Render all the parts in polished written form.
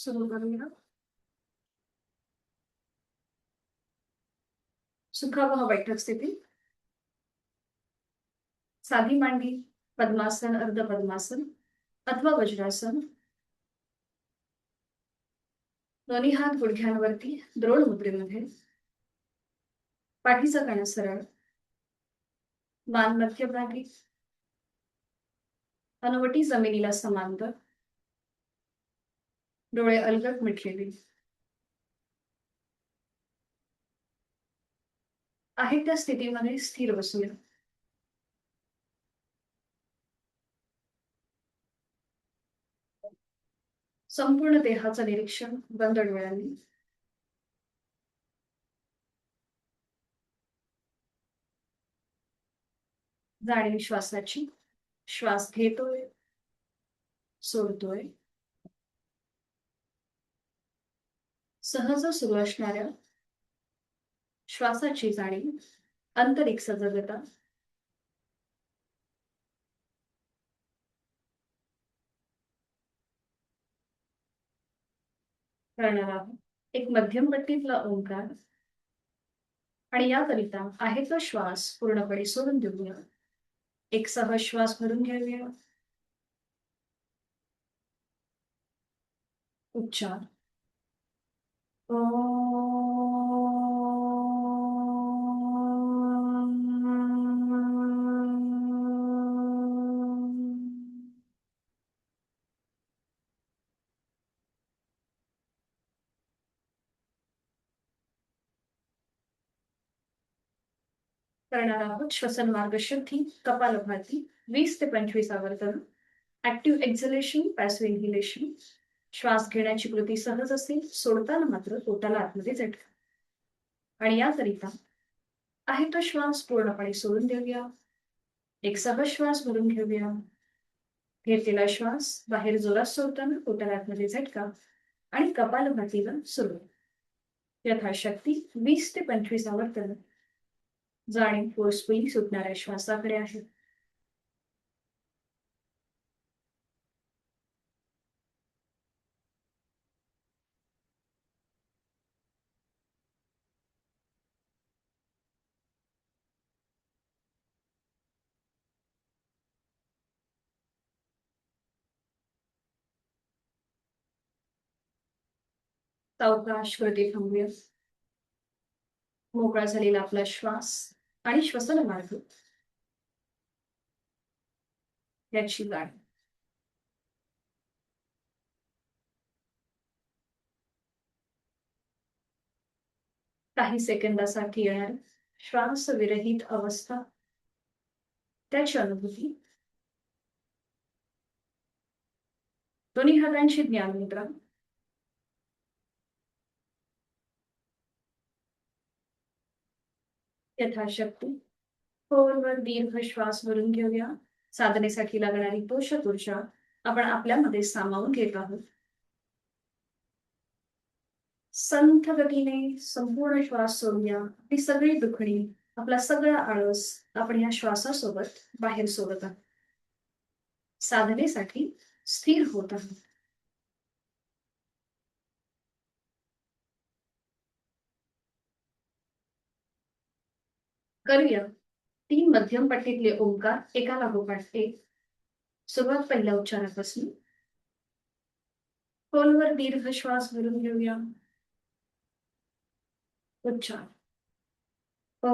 सुरू करूया. सुखावह बैठक स्थिती. साधी मांडी, पद्मासन, अर्ध पद्मासन अथवा वज्रासन. दोन्ही हात गुडघ्यांवरती द्रोण मुद्रेमध्ये. पाठीचा कणा सरळ, मान मध्यभागी, हनुवटी जमिनीला समांतर, डोळे अलगद मिटलेले. आहे त्या स्थितीमध्ये स्थिर बसूया. संपूर्ण देहाचं निरीक्षण बंद डोळ्यांनी. जाणीव श्वासाची. श्वास घेतोय, सोडतोय. सहज सुरू असणाऱ्या श्वासाची जाणीव आंतरिक सजगता. करणार आहोत एक मध्यम पट्टीतला ओंकार. आणि याकरिता आहे तो श्वास पूर्णपणे सोडून देऊया. एक सहज श्वास भरून घेऊया. उच्चार. करणार आहोत श्वसन मार्ग शुद्धी कपालभाती 20 ते 25 आवर्तन. Active exhalation, passive inhalation. श्वास घेण्याची कृती सहज असेल, सोडताना मात्र पोटाला आतमध्ये झटका. आणि याकरिता आहे तो श्वास पूर्णपणे सोडून देऊया. एक सहज श्वास भरून घेऊया. घेतलेला श्वास बाहेर जोरात सोडताना पोटाला आतमध्ये झटका आणि कपालभातीला सुरू. यथाशक्ती 20 ते 25 आवर्तन. जाणीव फोर्सफुली सुटणाऱ्या श्वासाकडे आहे. सावकाश कृती थांबूया. मोकळा झालेला आपला श्वास आणि श्वसन मार्ग याची जाणीव. काही सेकंदासाठी येणार श्वास विरहित अवस्था, त्याची अनुभूती. दोन्ही हातांची ज्ञान मुद्रा. यथाशक्ती खोलवर दीर्घ श्वास भरून घेऊया. साधनेसाठी लागणारी पोषक ऊर्जा आपण आपल्यामध्ये सामावून घेत आहोत. संथ गतीने संपूर्ण श्वास सोडूया. ती सगळी दुखणी, आपला सगळा आळस आपण या श्वासासोबत बाहेर सोडत आहोत. साधनेसाठी स्थिर होत आहोत. करूया 3 मध्यम पट्टीतले ओंकार एका लागोपाठ एक. सुरुवात पहिल्या उच्चारापासून. खोलवर दीर्घ श्वास भरून घेऊया. उच्चार. ओ.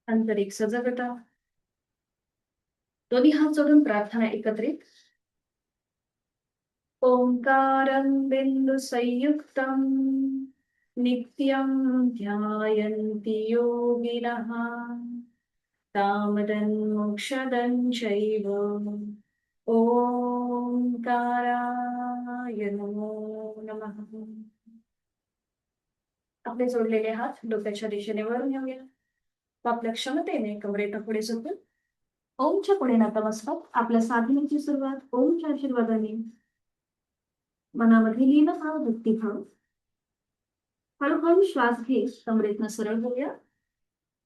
आंतरिक सजगता. दोन्ही हात जोडून प्रार्थना एकत्रित. ओंकारं बिंदु संयुक्तम् नित्यं ध्यायन्ति योगिनः तामदन्मोक्षदं चैव ओंकाराय नमो नमः. आपले जोडलेले हात डोक्याच्या दिशेने वरून घेऊया. आपल्या क्षमतेने कमरेला पुढे झुकून ओमच्या पुढे नतमस्तक. आपल्या साधनेची सुरुवात ओमच्या आशीर्वादाने. मनामध्ये लीन भाव, भक्ती भाव. हळूहळू श्वास घे, कमरेतनं सरळ होऊया.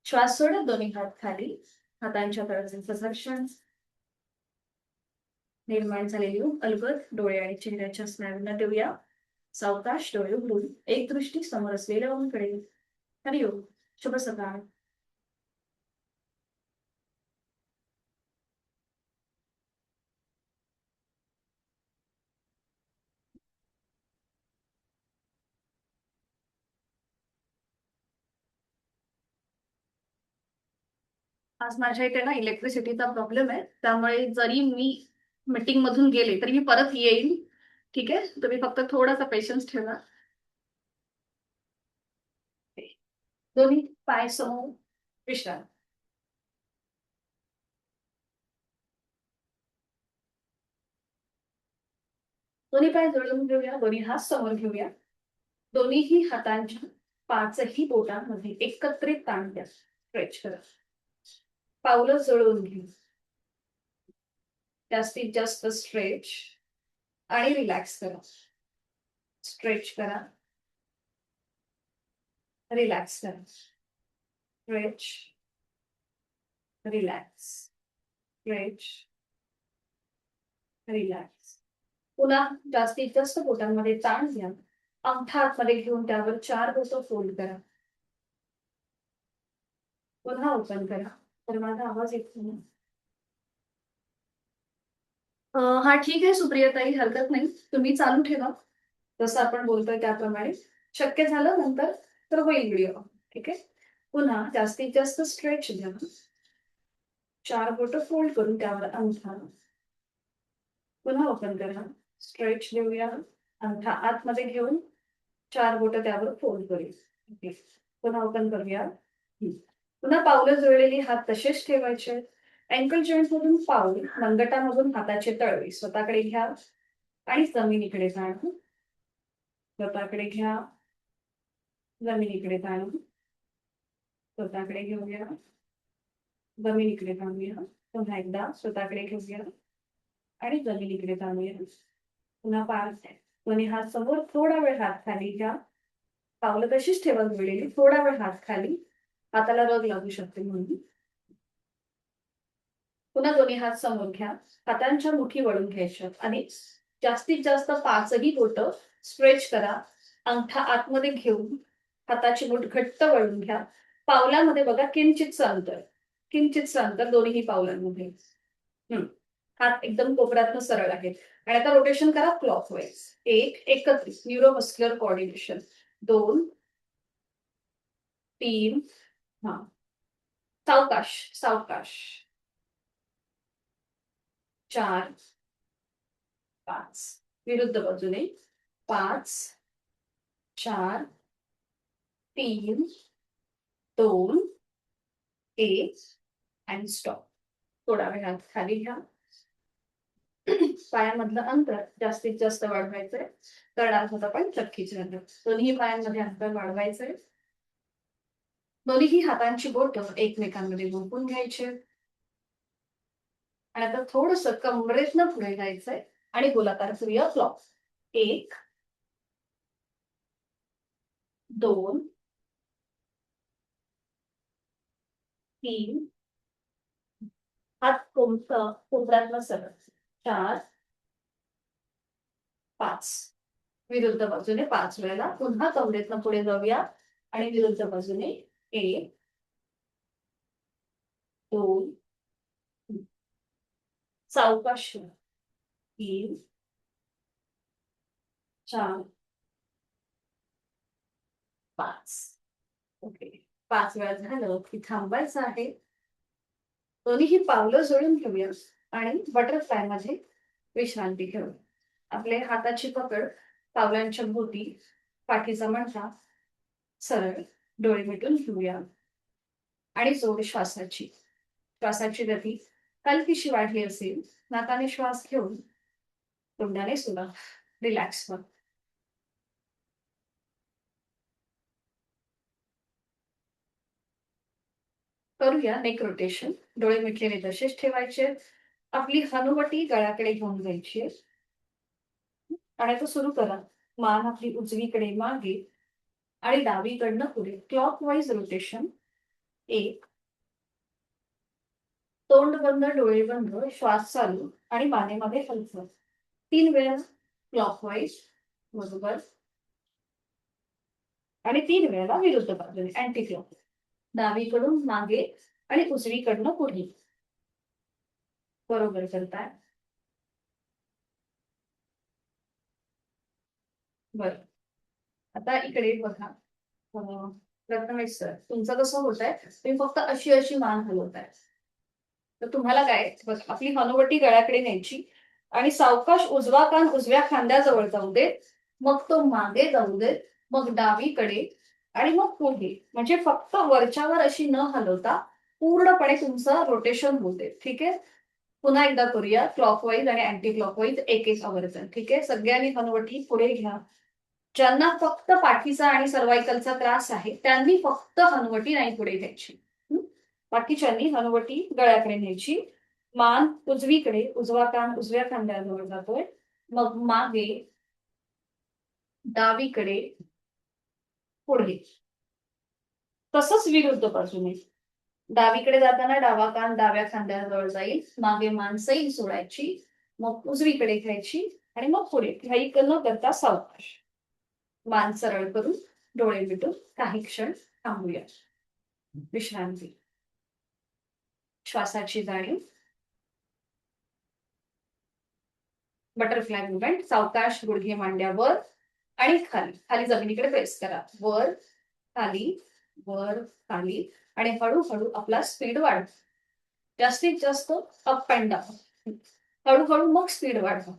श्वास सोडत दोन्ही हात खाली, हातांच्या तळव्यांचं घर्षण. निर्माण झालेली अलगद डोळे आणि चेहऱ्याच्या स्नायूंना देऊया. सावकाश डोळे उघडून एक दृष्टी समोर असलेल्या ओमकडे. हरिओम. शुभ सकाळ. आज माझ्या इथे ना इलेक्ट्रिसिटीचा प्रॉब्लेम आहे, त्यामुळे जरी मी मीटिंग मधून गेले तरी मी परत येईल. ठीक आहे, तुम्ही फक्त थोडासा पेशन्स ठेवा. दोन्ही पाय समोर, विश्रांत. दोन्ही पाय जोडून घेऊया, दोन्ही हात समोर घेऊया. दोन्हीही हातांच्या पाचही बोटांमध्ये एकत्रित ताण द्या. स्ट्रेच करा. पावलं जोडून घेऊ. जास्तीत जास्त स्ट्रेच आणि रिलॅक्स करा. स्ट्रेच करा, रिलॅक्स करा. Stretch, relax, stretch, relax. पुन्हा जास्तीत जास्त बोटांमध्ये ताण द्या. अंगठा आतमध्ये घेऊन त्यावर 4 बोटं फोल्ड करा. पुन्हा ओपन करा. तर माझा आवाज येतो ना? हा ठीक आहे सुप्रियाताई, हरकत नाही. तुम्ही चालू ठेवा जसं आपण बोलतोय त्याप्रमाणे. शक्य झालं नंतर तर होईल व्हिडिओ. ठीक आहे. पुन्हा जास्तीत जास्त स्ट्रेच द्या. 4 बोटं फोल्ड करून त्यावर अंगठा. पुन्हा ओपन करा. स्ट्रेच देऊया. अंगठा आतमध्ये घेऊन 4 बोटं त्यावर फोल्ड करूया. पुन्हा ओपन करूया. पुन्हा पावलं जुळलेली हात तसेच ठेवायचे. अँकल जॉईंट मधून पाऊल, मनगटामधून हाताचे तळवे स्वतःकडे घ्या आणि जमिनीकडे जाणं. स्वतःकडे घ्या, जमिनीकडे जाणं. स्वतःकडे घेऊया, जमिनीकडे जाणूया. पुन्हा एकदा स्वतःकडे घेऊया आणि जमिनीकडे जाणूया. पुन्हा पाय दोन्ही हात समोर, थोडा वेळ हात खाली घ्या. पावलं तशीच ठेवत जुळलेली, थोडा वेळ हात खाली. हाताला रग लागू शकते म्हणून. पुन्हा दोन्ही हात समोर घ्या. हातांच्या मुठी वळून घ्यायच्या आणि जास्तीत जास्त 5ही बोटं स्ट्रेच करा. अंगठा आतमध्ये घेऊन हाताची मुठ घट्ट वळून घ्या. पावलामध्ये बघा किंचितचं अंतर, किंचितचं अंतर दोन्ही पावलांमध्ये. हात एकदम कोपऱ्यातनं सरळ आहेत. आणि आता रोटेशन करा क्लॉकवाईज. एकत्रित न्यूरोमस्क्युलर कोऑर्डिनेशन. 2, 3, हा, सावकाश सावकाश. 4, 5. विरुद्ध बाजूने. 5, 4, 3, 2, 1 आणि स्टॉप. थोडा वेळ हात खाली घ्या. पायामधलं अंतर जास्तीत जास्त वाढवायचंय. कारण आज आपण चक्कीचे अंतर. दोन्ही पायांमध्ये अंतर वाढवायचंय. दोन्ही हातांची बोटं एकमेकांमध्ये गुंफून घ्यायचे. आणि आता थोडंसं कमरेतनं पुढे जायचंय आणि गोलाकार करूया क्लॉक. 1, 2, 3, हात कोपऱ्यातनं सरळ. 4, 5. विरुद्ध बाजूने 5 वेळेला. पुन्हा कमरेतनं पुढे जाऊया आणि विरुद्ध बाजूने. 1, 2, सावकाश. 3, 4, 5. ओके. 5 वेळा झालं की थांबायचं आहे. दोन्हीही पावलं जोडून घेऊया आणि बटरफ्लाय मध्ये विश्रांती घेऊया. आपले हाताची पकड पावलांच्या भोवती, पाठीचा मणका सरळ डोळे मिटून घेऊया आणि जोड श्वासाची गती हलकीशी वाढली असेल नाकाने श्वास घेऊन तोंडाने सोडा. रिलॅक्स व्हा. करूया नेक रोटेशन. डोळे मिटलेले तसेच ठेवायचे. आपली हनुवटी गळ्याकडे घेऊन जायची आणि आता सुरू करा. मान आपली उजवीकडे मागे आणि डावीकडनं पुढे क्लॉकवाईज रोटेशन. 1, तोंड बंद डोळे बंद श्वास चालू आणि मानेमध्ये हालचाल. 3 वेळा क्लॉकवाईज बरोबर आणि 3 वेळेला विरुद्ध बाजूने अँटी क्लॉक. डावीकडून मागे आणि उजवीकडनं पुढे. बरोबर करताय. बरं. आता इकडे बघा. प्रथमेश सर, तुमचं कसं होत आहे, तुम्ही फक्त अशी अशी मान हलवताय. तर तुम्हाला काय बघ, आपली हनुवटी गळ्याकडे न्यायची आणि सावकाश उजवा कान उजव्या खांद्याजवळ जाऊ दे, मग तो मागे जाऊ दे, मग डावीकडे आणि मग पुढे. म्हणजे फक्त वरच्यावर अशी न हलवता पूर्णपणे तुमचं रोटेशन होते. ठीक आहे. पुन्हा एकदा करूया. क्लॉकवाईज आणि अँटी क्लॉकवाईज एक एक आवर्तन. ठीक आहे. सगळ्यांनी हनुवटी पुढे घ्या. ज्यांना फक्त पाठीचा आणि सर्वायकलचा त्रास आहे त्यांनी फक्त हनुवटी नाही पुढे घ्यायची. बाकीच्यांनी हनुवटी गळ्याकडे न्यायची. मान उजवीकडे, उजवा कान उजव्या खांद्याजवळ जातोय, मग मागे, डावीकडे, पुढे. तसंच विरुद्ध बाजूने. डावीकडे जाताना डावा कान डाव्या खांद्याजवळ जाईल, मागे मान सैल सोडायची, मग उजवीकडे घ्यायची आणि मग पुढे. घाई न करता सावकाश. मान सरळ करून डोळे मिटून काही क्षण थांबूया. विश्रांती. श्वासाची जाणीव. Butterfly movement. सावकाश गुडघे मांड्यावर आणि खाली. खाली जमिनीकडे प्रेस करा. वर खाली वर खाली आणि हळूहळू आपला स्पीड वाढवा. जास्तीत जास्त अप अँड डाऊन. हळूहळू मग स्पीड वाढवा.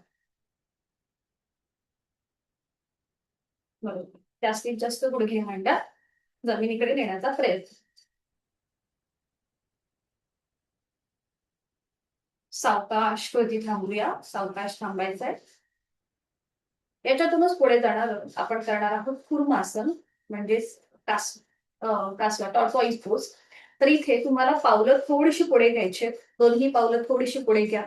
बरोबर. जास्तीत जास्त गुडघे मांडा जमिनीकडे नेण्याचा प्रयत्न. सावकाश कृती थांबूया. सावकाश थांबायचंय. याच्यातूनच पुढे जाणार आपण करणार आहोत कूर्मासन म्हणजेच कासवा टॉर्टॉइज पोज. तर इथे तुम्हाला पावलं थोडीशी पुढे घ्यायची. दोन्ही पावलं थोडीशी पुढे घ्या.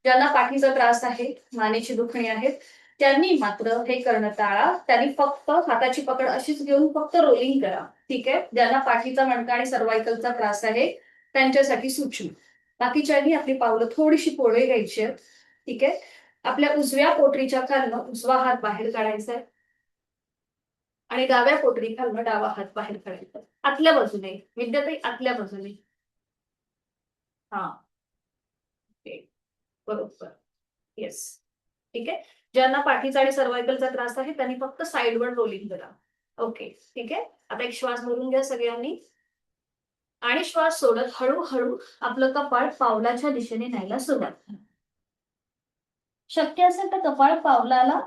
ज्यांना पाठीचा त्रास आहे, मानेची दुखणी आहेत, त्यांनी मात्र हे करणं टाळा. त्यांनी फक्त हाताची पकड अशीच घेऊन फक्त रोलिंग करा. ठीक आहे. ज्यांना पाठीचा मणका आणि सर्वायकलचा त्रास आहे त्यांच्यासाठी सूचना. बाकीच्यांनी आपली पावलं थोडीशी पुढे घ्यायची. ठीक आहे. आपल्या उजव्या पोटरीच्या खालनं उजवा हात बाहेर काढायचा आहे आणि डाव्या पोटरी खालनं डावा हात बाहेर काढायचा. आतल्या बाजूने विद्याताई, आतल्या बाजूने. हा, बरोबर. येस. ठीक आहे. ज्यांना पाठीचा आणि सर्वायकलचा त्रास आहे त्यांनी फक्त साईडवर रोलिंग करा. ओके. ठीक आहे. आता एक श्वास भरून घ्या सगळ्यांनी आणि श्वास सोडत हळूहळू आपलं कपाळ पावलाच्या दिशेने न्यायला सुरुवात करा. शक्य असेल तर कपाळ पावलाला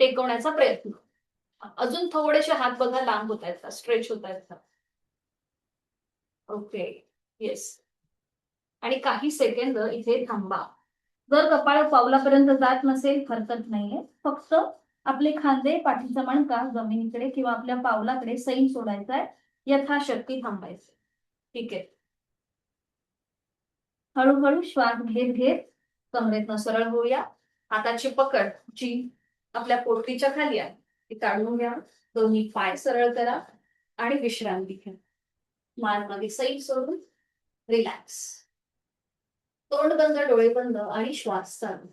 टेकवण्याचा प्रयत्न. अजून थोडेसे हात बघा लांब होत आहेत का, स्ट्रेच होत आहेत का. ओके. येस. आणि काही सेकंद इथे थांबा. जर कपाळ पावलापर्यंत जात नसेल हरकत नाहीये. फक्त आपले खांदे, पाठीचा मणका जमिनीकडे किंवा आपल्या पावलाकडे सैल सोडायचा आहे. यथाशक्ती थांबायचे. ठीक आहे. हळूहळू श्वास घेत घेत कमरेतनं सरळ होऊया. हाताची पकड जी आपल्या पोटरीच्या खाली आहे ती काढून घ्या. दोन्ही पाय सरळ करा आणि विश्रांती घ्या. मान मागे सैल सोडून रिलॅक्स. तोंड बंद डोळे बंद आणि श्वास चालू.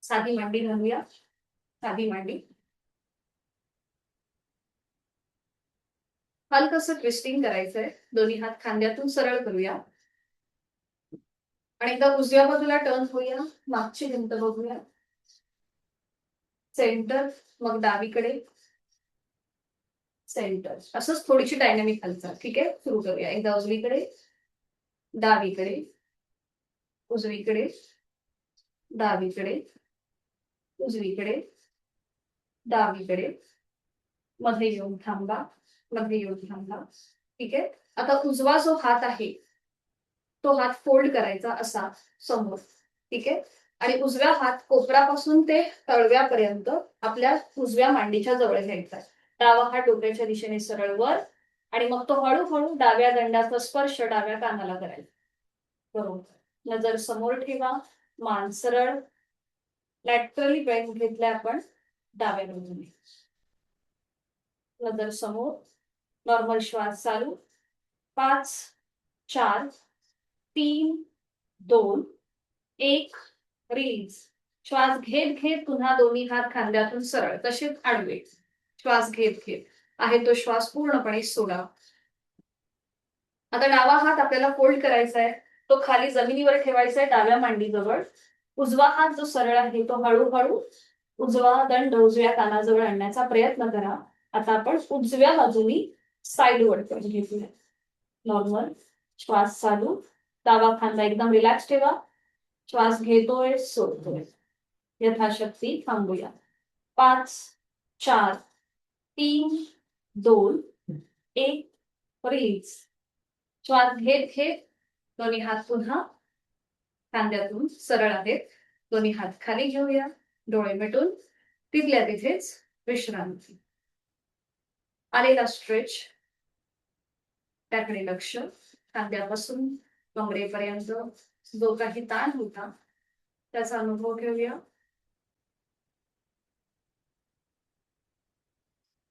साधी मांडी घालूया. साधी मांडी. हलकसं ट्विस्टिंग करायचंय. दोन्ही हात खांद्यातून सरळ करूया आणि एकदा उजव्या बाजूला टर्न होऊया. मागची भिंत बघूया. सेंटर, मग डावीकडे, सेंटर. असंच थोडीशी डायनॅमिक हालचाल. ठीक आहे. सुरू करूया. एकदा उजवीकडे, डावीकडे, उजवीकडे, डावीकडे, उजवीकडे, डावीकडे, मध्ये येऊन थांबा, मध्ये येऊन थांबा. ठीक आहे. आता उजवा जो हात आहे तो हात फोल्ड करायचा असा समोर. ठीक आहे. आणि उजव्या हात कोपरापासून ते तळव्यापर्यंत आपल्या उजव्या मांडीच्या जवळ घ्यायचा. डावा हात डोक्याच्या दिशेने सरळ वर आणि मग तो हळूहळू डाव्या दंडाचा स्पर्श डाव्या कानाला करायचा. बरोबर. नजर समोर ठेवा, मान सरळ, लॅटरली ब्रेथ घेतलाय आपण डाव्या बाजूने. नजर समोर, नॉर्मल श्वास चालू. 5, 4, 3, 2, 1. रिलीज. श्वास घेत घेत पुन्हा दोन्ही हात खांद्यातून सरळ तसेच आडवे. श्वास घेत घेत आहे तो श्वास पूर्णपणे सोडा. आता डावा हात आपल्याला फोल्ड करायचा आहे, तो खाली जमिनीवर ठेवायचा आहे डाव्या मांडीजवळ. उजवा हात जो सरळ आहे तो हळूहळू उजवा दंड उजव्या कानाजवळ आणण्याचा प्रयत्न करा. आता आपण उजव्या बाजूनी साईडवर घेऊया. नॉर्मल श्वास चालू. डावा खांदा एकदम रिलॅक्स ठेवा. श्वास घेतोय, सोडतोय. यथाशक्ती थांबूया. 5, 4, 3, 2, 1. रिलीज. श्वास घेत घेत दोन्ही हात पुन्हा खांद्यातून सरळ आहेत. दोन्ही हात खाली घेऊया. डोळे मिटून तिथल्या तिथेच विश्रांती. आलेला स्ट्रेच, त्याकडे लक्ष. खांद्यापासून कमरेपर्यंत जो काही ताण होता त्याचा अनुभव घेऊया.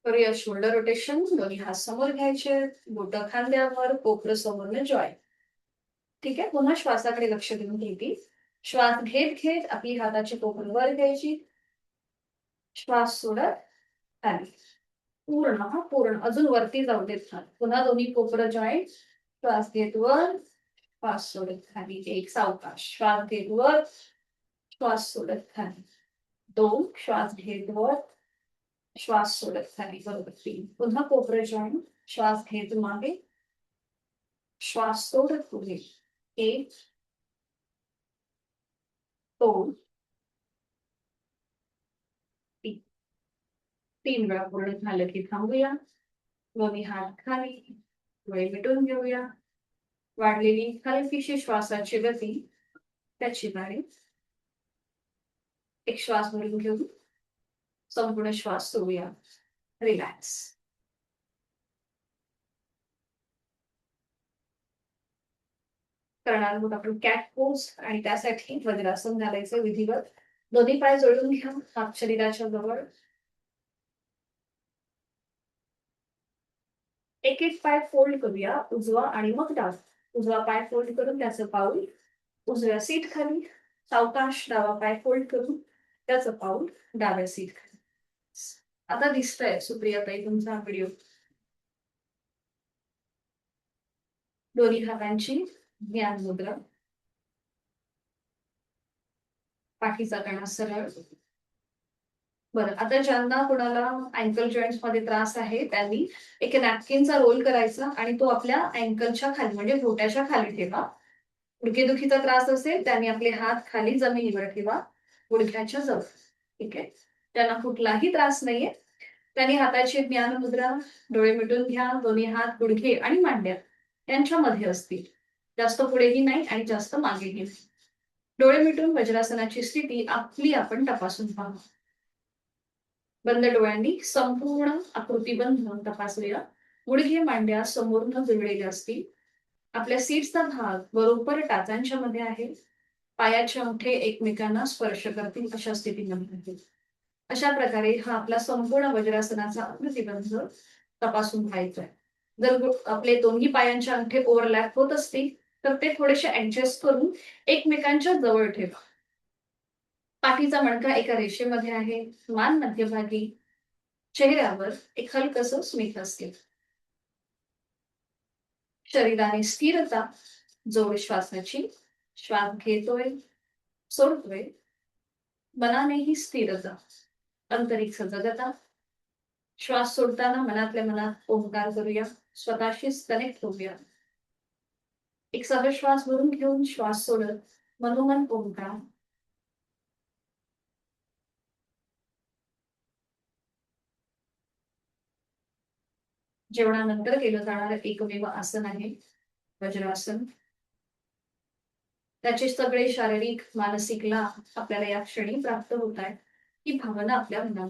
करूया शोल्डर रोटेशन. दोन्ही हात समोर घ्यायचे, बोट खांद्यावर, कोपरं समोरनं जॉईन. ठीक आहे. पुन्हा श्वासाकडे लक्ष देऊन घ्यायची. श्वास घेत घेत आपली हाताची कोपर वर घ्यायची. श्वास सोडत खाली. पूर्ण अजून वरती जाऊ देत नाही. पुन्हा दोन्ही कोपरं जॉईंट. श्वास घेत वर, श्वास सोडत खाली. 1. सावकाश. श्वास घेत वर, श्वास सोडत खाली. 2. श्वास घेत वर, श्वास सोडत खाली. बरोबर. 3. पुन्हा कोपरं जॉईंट. श्वास घेत मागे, श्वास सोडत पुढे. 1, 2, 3. 3 वेळा पूर्ण झालं की थांबूया. दोन्ही हात खाली, डोळे मिटून घेऊया. वाढलेली हलकीशी श्वासाची गती त्याची वाढी. एक श्वास भरून घेऊन संपूर्ण श्वास सोडूया. रिलॅक्स. करणार आहोत आपण कॅट पोज आणि त्यासाठी वज्रासन घालायचं विधिवत. दोन्ही पाय जोडून घ्या हात शरीराच्या जवळ. एक एक पाय फोल्ड करूया, उजवा आणि मग डावा. उजवा पाय फोल्ड करून त्याचं पाऊल उजव्या सीट खाली. सावकाश डावा पाय फोल्ड करून त्याचं पाऊल डाव्या सीट खाली. आता दिसतंय सुप्रियाताई तुमचा व्हिडिओ. दोन्ही हातांची ज्ञान मुद्रा. पाठीचा कणा सरळ. बरं. आता ज्यांना कोणाला अँकल जॉईंट्स मध्ये त्रास आहे त्यांनी एक नॅपकिनचा रोल करायचा आणि तो आपल्या अँकलच्या खाली म्हणजे घोट्याच्या खाली ठेवा. गुडघेदुखीचा त्रास असेल त्यांनी आपले हात खाली जमिनीवर ठेवा गुडघ्याच्या जवळ. ठीक आहे. त्यांना कुठलाही त्रास नाहीये त्यांनी हाताची ज्ञान मुद्रा, डोळे मिटून घ्या. दोन्ही हात गुडघे आणि मांड्या यांच्यामध्ये असतील. जास्त पुढेही नाही आणि जास्त मागेही नाही. डोळे मिटून वज्रासनाची स्थिती आपली आपण तपासून पाहू. बंद डोळ्यांनी संपूर्ण आकृतीबंध तपासूया. गुडघे मांड्या समोरून जुळलेल्या असतील. आपल्या सीट्सचा भाग बरोबर टाचांच्या मध्ये आहे. पायाचे अंगठे एकमेकांना स्पर्श करतील अशा स्थितीमध्ये आहे. अशा प्रकारे हा आपला संपूर्ण वज्रासनाचा आकृतीबंध तपासून घ्यायचा आहे. जर आपले दोन्ही पायांचे अंगठे ओव्हरलॅप होत असतील तर ते थोडेसे ऍडजस्ट करून एकमेकांच्या जवळ ठेवा. पाठीचा मणका एका रेषेमध्ये आहे. मान मध्यभागी. चेहऱ्यावर एक हलकसं स्मित असते. शरीराने स्थिरता. जोड श्वासाची. श्वास घेतोय, सोडतोय. मनानेही स्थिरता. आंतरिक सजगता. श्वास सोडताना मनातल्या मनात ओंकार करूया. स्वतःशीच कनेक्ट होऊया. एक सहज श्वास भरून घेऊन श्वास सोडत मनोमन ओंकार. जेवणानंतर केलं जाणारं एकमेव आसन आहे वज्रासन. त्याचे सगळे शारीरिक मानसिक लाभ आपल्याला या क्षणी प्राप्त होत आहेत ही भावना आपल्या मनात.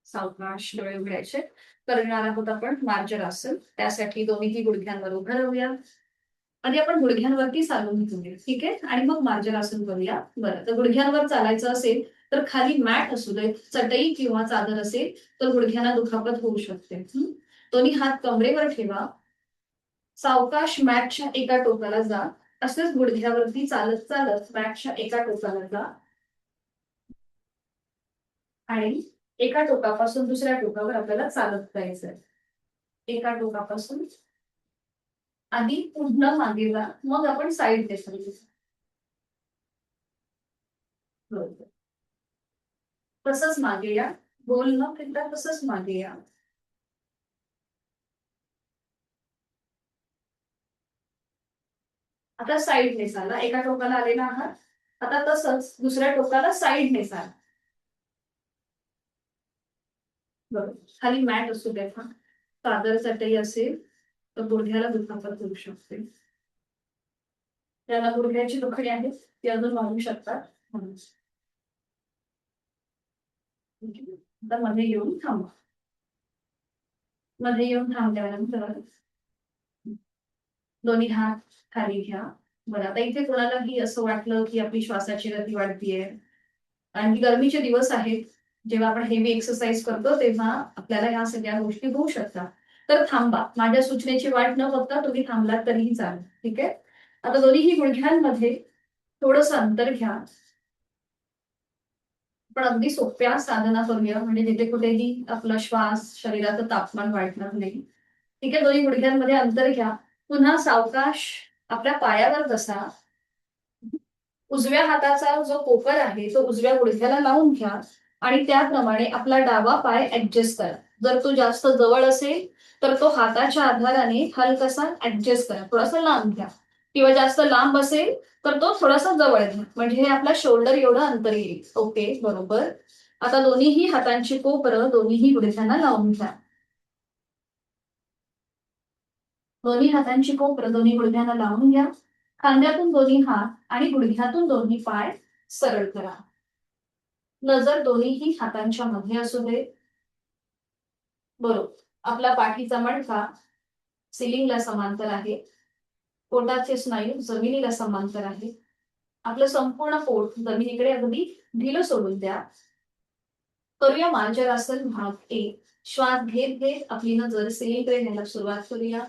सावकाश डोळे उघडायचे. करणार आहोत आपण मार्जरासन. त्यासाठी दोन्हीही गुडघ्यांवर उभं राहूया. आधी आपण गुडघ्यांवरती चालून घेऊया, ठीक आहे, आणि मग मार्जरासन करूया. बरं, तर गुडघ्यांवर चालायचं असेल तर खाली मॅट असू दे, चटई किंवा चादर असेल तर गुडघ्यांना दुखापत होऊ शकते. दोन्ही हात कमरेवर ठेवा. सावकाश मॅटच्या एका टोकाला जा. असंच गुडघ्यावरती चालत चालत मॅटच्या एका टोकाला जा आणि एका टोकापासून दुसऱ्या टोकावर आपल्याला चालत जायचंय. एका टोकापासून आधी पूर्ण मागे जा, मग आपण साईड देसायचं. बरोबर. तसंच मागे या. गोल न फिरता तसंच मागे या. आता साईडने चाला. एका टोकाला आलेला आहात, आता तसंच दुसऱ्या टोकाला साईडने चाला. बरोबर. खाली मॅट असू द्या. चादर चटई असेल तर गुडघ्याला दुखापत होऊ शकते. त्याला गुडघ्याची दुखणी आहे ती अजून वाढू शकतात. आता मध्ये येऊन थांबा. मध्ये येऊन थांबल्यानंतर दोन्ही हात खाली घ्या. बरं, आता इथे कोणालाही असं वाटलं की आपली श्वासाची गती वाढतीये आणि गरमीचे दिवस आहेत, जेव्हा आपण हेवी एक्सरसाइज करतो तेव्हा आपल्याला ह्या सगळ्या गोष्टी होऊ शकतात, तर थांबा. माझ्या सूचनेची वाट न बघता तुम्ही थांबलात तरीही चालेल, ठीक आहे. आता दोन्हीही गुडघ्यांमध्ये थोडस अंतर घ्या. पण अगदी सोप्या साधना करूया, म्हणजे जिथे कुठेही आपला श्वास शरीराचं तापमान वाढणार नाही. ठीक आहे, दोन्ही गुडघ्यांमध्ये अंतर घ्या. पुन्हा सावकाश आपल्या पायावर बसा. उजव्या हाताचा जो कोपर आहे तो उजव्या गुडघ्याला लावून घ्या आणि त्याप्रमाणे आपला डावा पाय ऍडजस्ट करा. जर तो जास्त जवळ असेल तर तो हाताच्या आधाराने हलकासा ऍडजस्ट करा, थोडासा लांब घ्या. किंवा जास्त लांब असेल तर तो थोडासा जवळ घ्या, म्हणजे हे आपला शोल्डर एवढं अंतर येईल. ओके, बरोबर. आता दोन्हीही हातांची कोपरं दोन्हीही गुडघ्यांना लावून घ्या. दोन्ही हातांची कोपरं दोन्ही गुडघ्यांना लावून घ्या. खांद्यातून दोन्ही हात आणि गुडघ्यातून दोन्ही पाय सरळ करा. नजर दोन्हीही हातांच्या मध्ये असू दे. बरोबर. आपला पाठीचा मणका सिलिंगला समांतर आहे. पोटाचे स्नायू जमिनीला समांतर आहे. आपलं संपूर्ण पोट जमिनीकडे अगदी ढिलं सोडून द्या. करूया मार्जरासन भाग 1. श्वास घेत घेत आपली नजर सिलिंगकडे न्यायला सुरुवात करूया.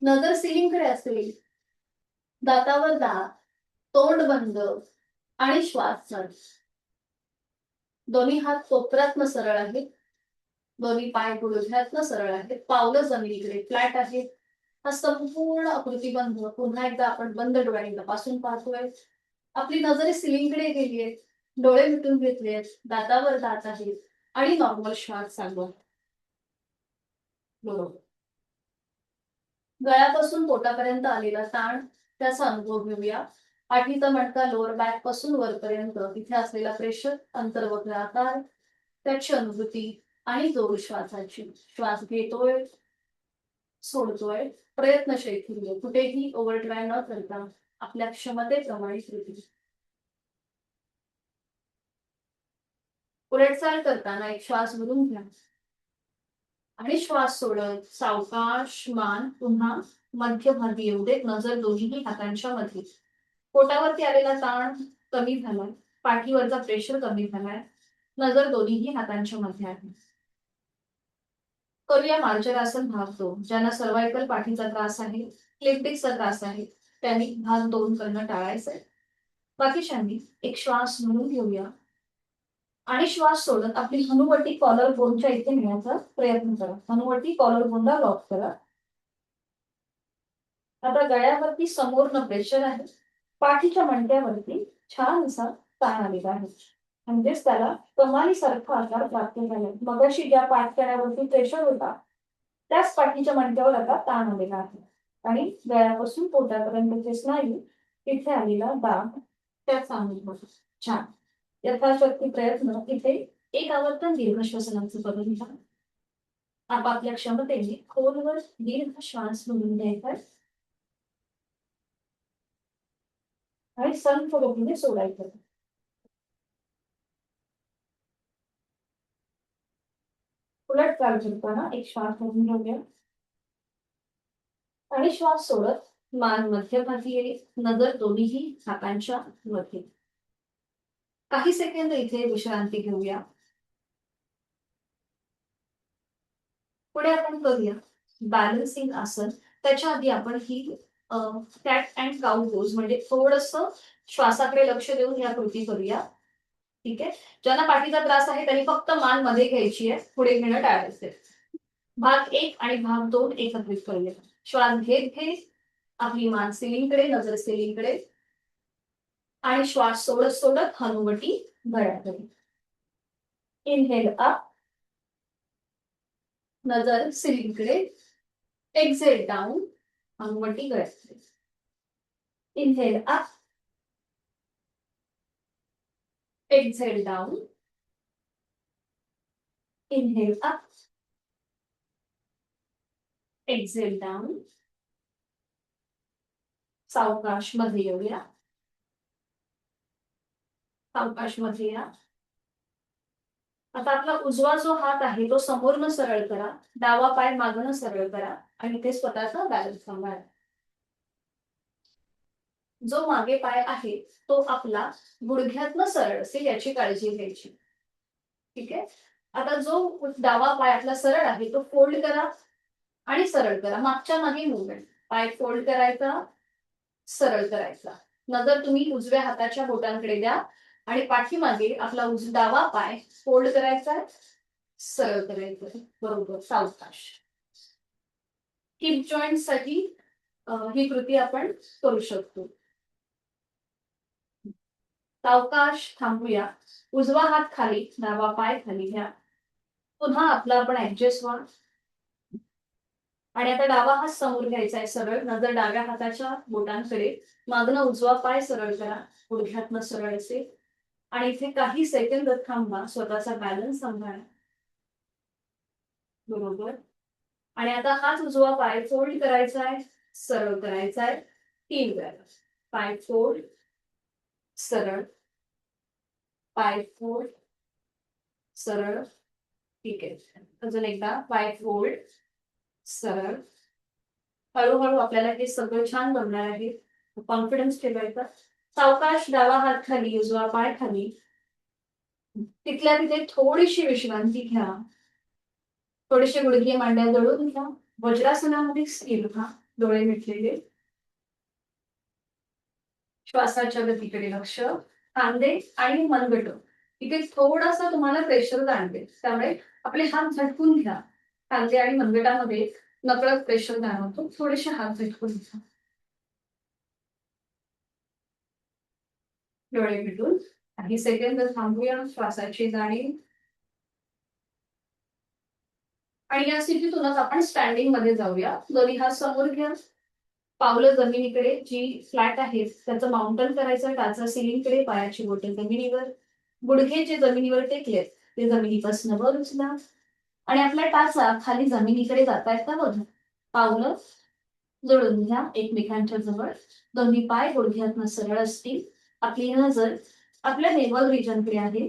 नजर सिलिंगकडे असेल, दातावर दात, तोंड बंद आणि श्वास चालू. दोन्ही हात कोपऱ्यातनं सरळ आहेत. दोन्ही पाय गुडघ्यातनं सरळ आहेत. पावलं जमिनीकडे फ्लॅट आहेत. हा संपूर्ण आकृतीबंध पुन्हा एकदा आपण बंद डोळ्यांनी तपासून पाहतोय. आपली नजर सिलिंगकडे गेली आहे. डोळे मिटून घेतलेत. दातावर दात आहेत आणि नॉर्मल श्वास चालू आहे. बरोबर. गळ्यापासून पोटापर्यंत आलेला ताण त्याचा अनुभव घेऊया. पाठीचा मणका लोअर बॅक पासून वरपर्यंत तिथे असलेला प्रेशर, अंतर्वक्र आकार, त्याची अनुभूती आणि जोर श्वासाची. श्वास घेतोय, सोडतोय, प्रयत्नशील फिरलो, कुठेही ओव्हरड्राय न करता आपल्या क्षमतेप्रमाणे कृती. उलटचाल करताना एक श्वास भरून घ्या आणि श्वास सोडत सावकाश मान पुन्हा मध्यभागी येऊ देत. नजर दोन्हीही हातांच्या मध्ये. पोटावरती आलेला ताण कमी झालाय. पाठीवरचा प्रेशर कमी झालाय. नजर दोन्हीही हातांच्या मध्ये आहे. करूया मार्जरासन भाग 2. ज्यांना सर्वायकल पाठीचा त्रास आहे, लिम्पिक्सचा त्रास आहे, त्यांनी भाग 2 करणं टाळायचंय. बाकीच्यांनी एक श्वास भरून घेऊया आणि श्वास सोडत आपली हनुवटी कॉलर बोनच्या इथे नेण्याचा प्रयत्न करा. हनुवटी कॉलर बोनला लॉक करा. आता गळ्यावरती समोरनं प्रेशर आहे. पाठीच्या मणक्यावरती छान असा ताण आलेला आहे, म्हणजेच त्याला कमानीसारखा आकार प्राप्त झाला. मगाशी ज्या पाठकड्यावरती प्रेशर होता त्याच पाठीच्या मणक्यावर आता ताण आलेला आहे आणि गळ्यापासून पोटापर्यंतचे स्नायू तिथे आलेला दाब त्याचा अनुभव. छान. यथाशक्ती प्रयत्न इथे एक आवर्तन दीर्घ श्वसनाचं करून घ्या. आपापल्या क्षमतेने खोलवर दीर्घ श्वास घेऊन घ्यायचा आणि संथ गतीने सोडायचं. उलट काळ करताना एक श्वास घेऊन घेऊया आणि श्वास सोडत मान मध्यभागी येईल, नजर दोन्हीही हातांच्या मध्ये. काही सेकंद इथे विश्रांती घेऊया. पुढे आपण करूया बॅलन्सिंग आसन. त्याच्या आधी आपण ही कॅट अँड काऊ पोज म्हणजे थोडस श्वासाकडे लक्ष देऊन या कृती करूया. ठीक आहे. ज्यांना पाठीचा त्रास आहे त्यांनी फक्त मान मध्ये घ्यायची आहे, पुढे घेणं टाळायचंय. भाग 1 आणि भाग 2 एकत्रित करूया. श्वास घेत घेत आपली मान सिलिंगकडे, नजर सिलिंगकडे आणि श्वास सोडत सोडत हनुवटी गळ्याकडे. इनहेल अप, नजर सिलिंगकडे. एक्झेल डाऊन, हनुवटी गळ्याकडे. Inhale up, exhale down. Inhale up, exhale down. सावकाश मध्ये येऊया. सावकाश मध्ये या. आता आपला उजवा जो हात आहे तो समोरनं सरळ करा, डावा पाय मागणं सरळ करा आणि ते स्वतःचा बॅलन्स सांभाळा. जो मागे पाय आहे तो आपला गुडघ्यातनं सरळ असेल याची काळजी घ्यायची. ठीक आहे. आता जो डावा पाय आपला सरळ आहे तो फोल्ड करा आणि सरळ करा. मागच्या मागे मुवमेंट. पाय फोल्ड करायचा, सरळ करायचा. नजर तुम्ही उजव्या हाताच्या बोटांकडे द्या आणि पाठीमागे आपला डावा पाय फोल्ड करायचा, सरळ करायचं. बरोबर. सावकाश. हिप जॉईंट साठी ही कृती आपण करू शकतो. सावकाश थांबूया. उजवा हात खाली, डावा पाय खाली घ्या. पुन्हा आपला आपण ऍडजस्ट व्हा आणि आता डावा हात समोर घ्यायचा आहे सरळ, नजर डाव्या हाताच्या बोटांकडे. मागणं उजवा पाय सरळ करा, गुडघ्यातनं सरळ असेल आणि इथे काही सेकंद थांबा, स्वतःचा बॅलन्स सांभाळा. बरोबर. आणि आता हाच उजवा पाय फोल्ड करायचा आहे, सरळ करायचा आहे. 3 वेळा. पाय फोल्ड, सरळ, पाय फोल्ड, सरळ. ठीक आहे. अजून एकदा पाय फोल्ड, सरळ. हळूहळू आपल्याला हे सगळं छान बनणार आहे. कॉन्फिडन्स ठेवायचा. सावकाश डावा हात खाली, उजवा पाय खाली. तिथल्या तिथे थोडीशी विश्रांती घ्या. थोडेसे गुडघे मांड्या जळून घ्या. वज्रासनामध्ये स्थिर व्हा, डोळे मिटलेले. श्वासाच्या गतीकडे लक्ष. खांदे आणि मनगट इथे थोडासा तुम्हाला प्रेशर जाणवेल, त्यामुळे आपले हात झटकून घ्या. खांदे आणि मनगटामध्ये नकळत प्रेशर जाणवतो, थोडेसे हात झटकून घ्या. डोळे मिटून काही सेकंद थांबूया, श्वासाची जाणीव. आणि या स्थितीतूनच आपण स्टँडिंग मध्ये जाऊया. दोन्ही हात समोर घ्या. पावलं जमिनीकडे, जी फ्लॅट आहे त्याचं माउंटन करायचं. टाचा सिलिंगकडे, पायाची बोटे जमिनीवर. गुडघे जे जमिनीवर टेकलेत ते जमिनीपासून वर उचला आणि आपला टाचा खाली जमिनीकडे जातायत का बघा. पावलं जोडून घ्या एकमेकांच्या जवळ. दोन्ही पाय गुडघ्यातनं सरळ असतील. आपली नजर आपल्या नेवल रिजनकडे आहे.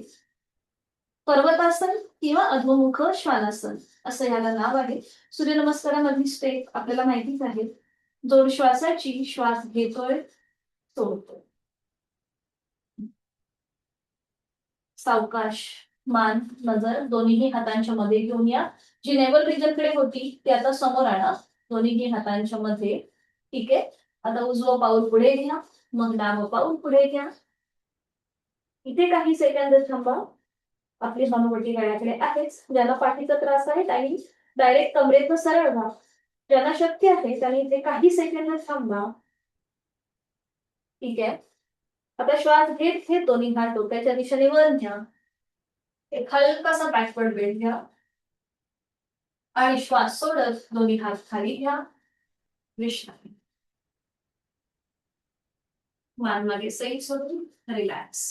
पर्वतासन किंवा अधोमुख श्वानासन असं याला नाव आहे. सूर्यनमस्कारामधली स्टेप आपल्याला माहितीच आहे. जोड श्वासाची, श्वास घेतोय, सोडतोय. सावकाश मान, नजर दोन्ही हातांच्या मध्ये घेऊन या. जी नेवल रिजनकडे होती ती आता समोर आणा, दोन्ही हातांच्या मध्ये. ठीक आहे. आता उजवं पाऊल पुढे घ्या, मग डावं पाऊल पुढे घ्या. इथे काही सेकंद थांबा. आपली हनुवटी गळ्याकडे आहेच. ज्यांना पाठीचा त्रास आहे त्यांनी डायरेक्ट कमरेतनं सरळ व्हा. ज्यांना शक्य आहे त्यांनी इथे काही सेकंद थांबा. ठीक आहे. आता श्वास घेत घेत दोन्ही हात डोक्याच्या दिशेने वर घ्या. एक हलकासा बॅकवर्ड बेंड घ्या आणि श्वास सोडत दोन्ही हात खाली घ्या. विश्रांती. मान मागे सैल सोडून रिलॅक्स.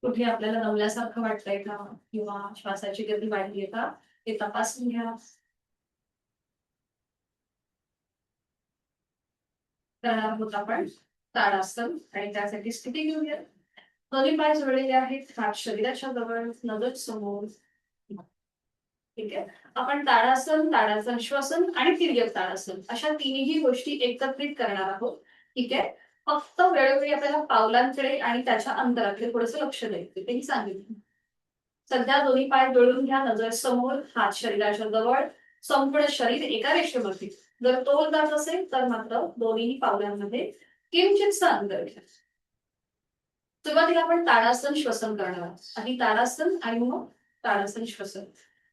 कुठे आपल्याला दमल्यासारखं वाटतंय का किंवा श्वासाची गती वाढली आहे का ते तपासून घ्या. करणार आहोत आपण ताडासन आणि त्यासाठी स्थिती घेऊया. दोन्ही पाय जोडलेले आहेत, हात शरीराच्या जवळ, नजर समोर. ठीक आहे. आपण ताडासन, ताडासन श्वसन आणि तिर्यक ताडासन अशा तिन्ही गोष्टी एकत्रित करणार आहोत. ठीक आहे. फक्त वेळोवेळी आपल्याला पावलांकडे आणि त्याच्या अंतराकडे थोडंसं लक्ष द्यायचं तेही सांगितलं. सध्या दोन्ही पाय जोडून घ्या, नजर समोर, हात शरीराच्या जवळ, संपूर्ण शरीर एका रेषेमध्ये. जर तोल जात असेल तर मात्र दोन्ही पावलांमध्ये किंचितसा अंतर घ्या. सुरुवातीला आपण ताडासन श्वसन करणार आहोत. आधी ताडासन आणि मग ताडासन श्वसन.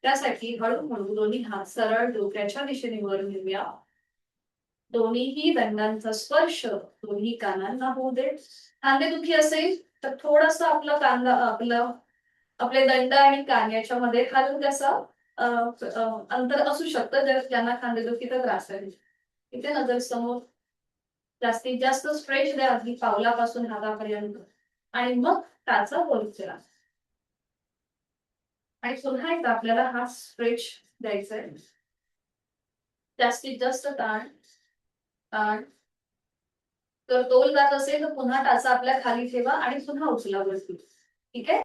त्यासाठी हळूहळू दोन्ही हात सरळ डोक्याच्या दिशेने वर नेऊया. दोन्हीही दंडांचा स्पर्श दोन्ही कानांना होऊ दे. खांदेदुखी असेल तर थोडस आपलं कांदा आपले दंड आणि कान याच्यामध्ये हलकं असं अंतर असू शकतं जर ज्यांना खांदेदुखीचा त्रास आहे. इथे नजर समोर. जास्तीत जास्त स्ट्रेच द्या आधी पावलापासून हातापर्यंत आणि मग त्याचा वर उचला. आणि पुन्हा एकदा आपल्याला हा स्ट्रेच द्यायचा आहे. जास्तीत जास्त ताण ताण. तर तोल जात असेल तर पुन्हा टाचा आपल्या खाली ठेवा आणि पुन्हा उचला वरती. ठीक आहे.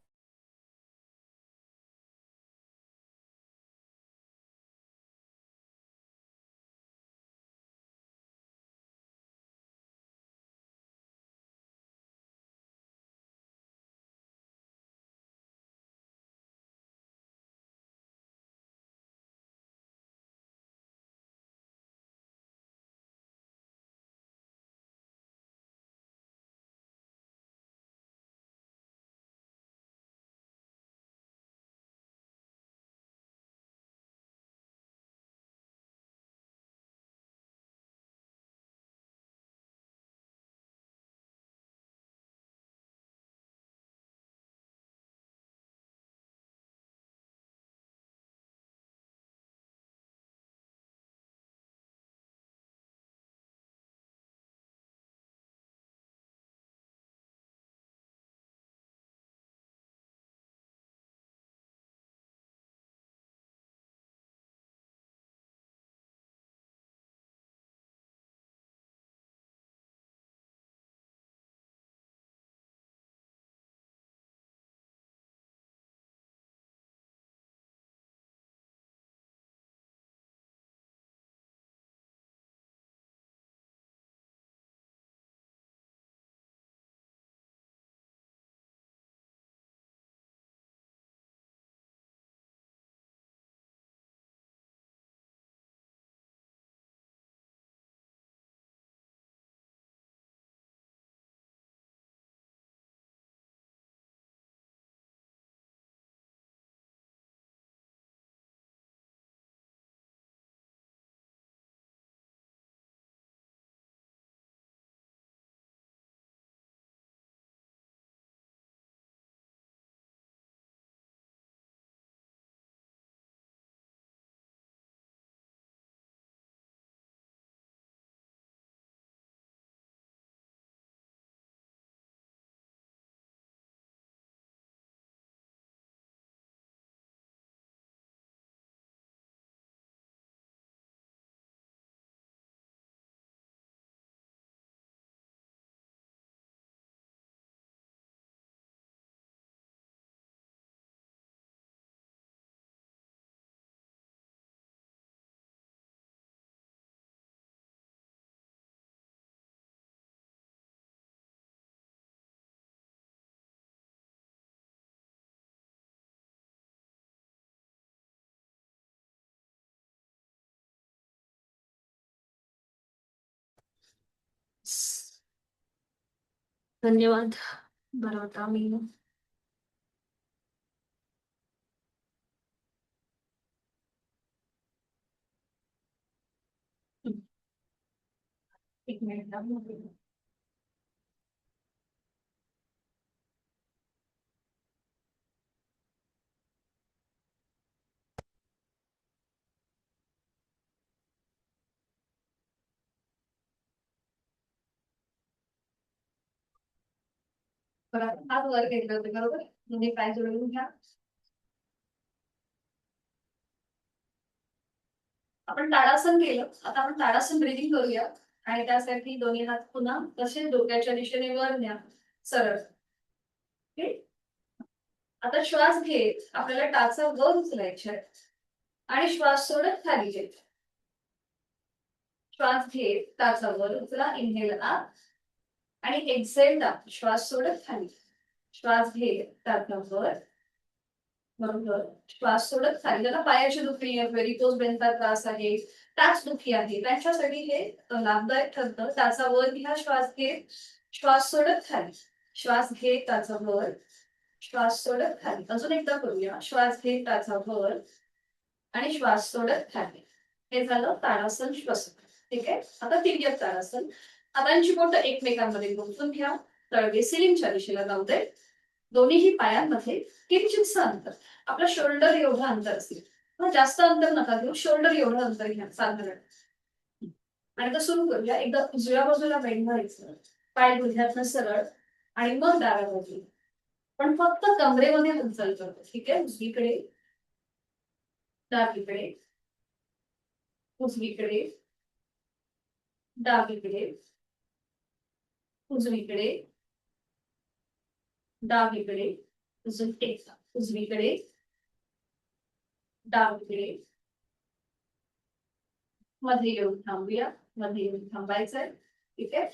धन्यवाद. बरं होता मी. एक मिनिट. हात वर घेतले होते बरोबर, म्हणजे पाय जोडून घ्या. आपण ताडासन केलं, आता आपण ताडासन ब्रिदिंग करूया. आणि त्यासाठी दोन्ही हात पुन्हा तसेच डोक्याच्या दिशेने वर न्या, सरळ. आता श्वास घेत आपल्याला टाचा वर उचलायचा आहे आणि श्वास सोडत खाली घ्यायचा. श्वास घेत टाचा वर उचला, इनहेल आत आणि एक्सेल दाब, श्वास सोडत खाली. श्वास घेत टाचा वर, बरोबर, श्वास सोडत खाली. ज्याला पायाची दुखणी आहे, व्हेरिकोज वेनचा त्रास आहे, टाच दुखी आहे, त्यांच्यासाठी हे लाभदायक ठरतं. टाचा वर घ्या, श्वास घेत, श्वास सोडत खाली. श्वास घेत टाचा वर, श्वास सोडत खाली. अजून एकदा करूया. श्वास घेत टाचा वर आणि श्वास सोडत खाली. हे झालं ताडासन श्वसन. ठीक आहे. आता तिर्यक ताडासन. हातांची बोटं एकमेकांमध्ये गुंतवून घ्या. तळवे सिलिंगच्या दिशेला लावू दे. दोन्हीही पायांमध्ये किंचितस अंतर, आपलं शोल्डर एवढं अंतर असेल. जास्त अंतर नका घेऊ, शोल्डर एवढं अंतर घ्या साधारण. आणि आता सुरू करूया. एकदा उजव्या बाजूला बेंड व्हायचं, पाय गुडघ्यातनं सरळ, आणि मग डाव्या बाजूला. पण फक्त कमरेमध्ये हालचाल करतो. ठीक आहे. उजवीकडे, डावीकडे, उजवीकडे, डावीकडे, उजवीकडे, डावीकडे, अजून एकदा उजवीकडे, डावीकडे, मध्ये येऊन थांबूया, मध्ये येऊन थांबायचंय. ठीक आहे.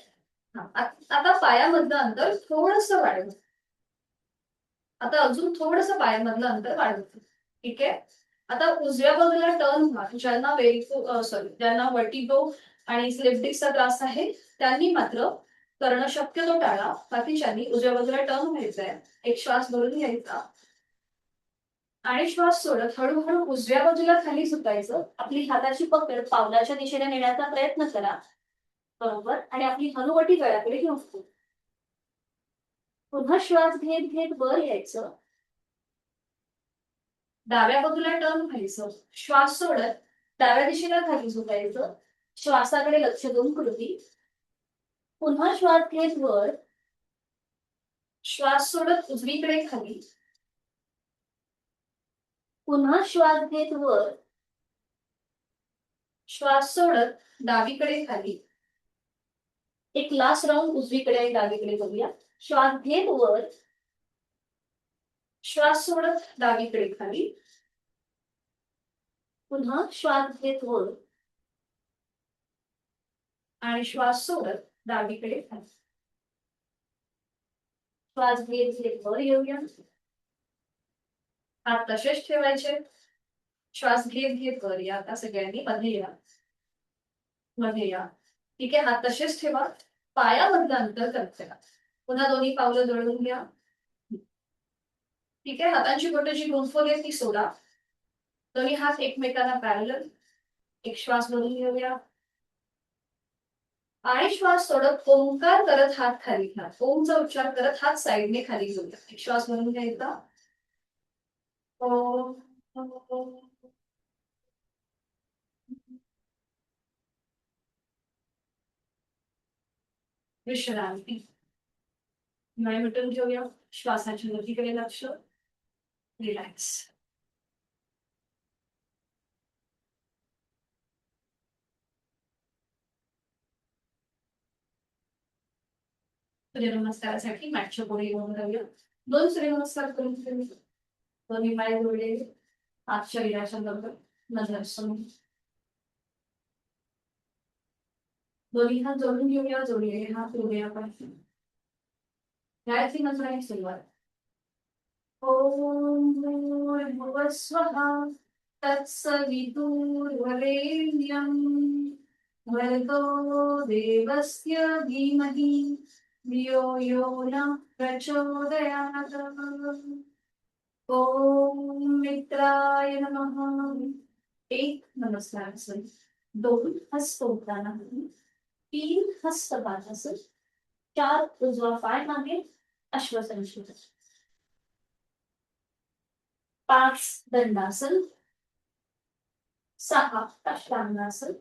आता पायामधलं अंतर थोडस वाढवू. आता अजून थोडस पायामधलं अंतर वाढवतो. ठीक आहे. आता उजव्या बाजूला टर्न व्हा. ज्यांना ज्यांना वर्टिगो आणि स्लिप डिस्कचा त्रास आहे त्यांनी मात्र करणं शक्यतो टाळा. बाकीच्यांनी उजव्या बाजूला टर्न व्हायचंय. एक श्वास भरून घ्यायचा आणि श्वास सोडत हळूहळू उजव्या बाजूला खाली झुकायचं. आपली हाताची पकड पावलाच्या दिशेने नेण्याचा प्रयत्न करा, बरोबर, आणि आपली हनुवटी गळ्याकडे घेऊन पुन्हा श्वास घेत घेत वर यायचं. डाव्या बाजूला टर्न व्हायचं. श्वास सोडत डाव्या दिशेला खाली झुकायचं. श्वासाकडे लक्ष देऊन कृती. पुन्हा श्वास घेत वर, श्वास सोडत उजवीकडे खाली. पुन्हा श्वास घेत वर, श्वास सोडत डावीकडे खाली. एक लास्ट राऊंड उजवीकडे आणि डावीकडे करूया. श्वास घेत वर, श्वास सोडत डावीकडे खाली. पुन्हा श्वास घेत वर आणि श्वास सोडत डावीकडे खाली. श्वास घेत घेत वर येऊया. हात तसेच ठेवायचे. श्वास घेत घेत वर या. आता सगळ्यांनी मध्ये या, मध्ये या. ठीक आहे. हात तसेच ठेवा. पायामधलं अंतर कमी करा. पुन्हा दोन्ही पावलं जोडून घ्या. ठीक आहे. हातांची बोटं जी गुंफवली ती सोडा. दोन्ही हात एकमेकांना पॅरलल. एक श्वास भरून घेऊया आणि श्वास सोडत ओंकार करत हात खाली घ्या. ओमचा उच्चार करत हात साईडने खाली घेऊया. एक श्वास भरून घ्यायचा. ओम. विश्रांती. नाही मिटून घेऊया. श्वासाच्या गतीकडे लक्ष. रिलॅक्स. सूर्यनमस्कारासाठी मॅटच्या पुढे येऊन राहूया. 2 सूर्यनमस्कार करून घेऊया. दोन्ही पाय जोडले, हात शरीराच्या बरोबर, नजर समोर. दोन्ही हात जोडून घेऊया. जोडलेले हात उभे आपण. गायत्री मंत्राने सुरुवात. ओम भूर्भुवः स्वः तत्सवितुर्वरेण्यं भर्गो देवस्य धीमहि धियो यो नः प्रचोदयात्. ओम मित्राय नमः. एक नमस्कारासन, 2 हस्तोत्तानासन, 3 हस्तपादासन, 4 उजवा पाय मागे अश्वसंस्कृत, 5 दंडासन, 6 अष्टांगासन,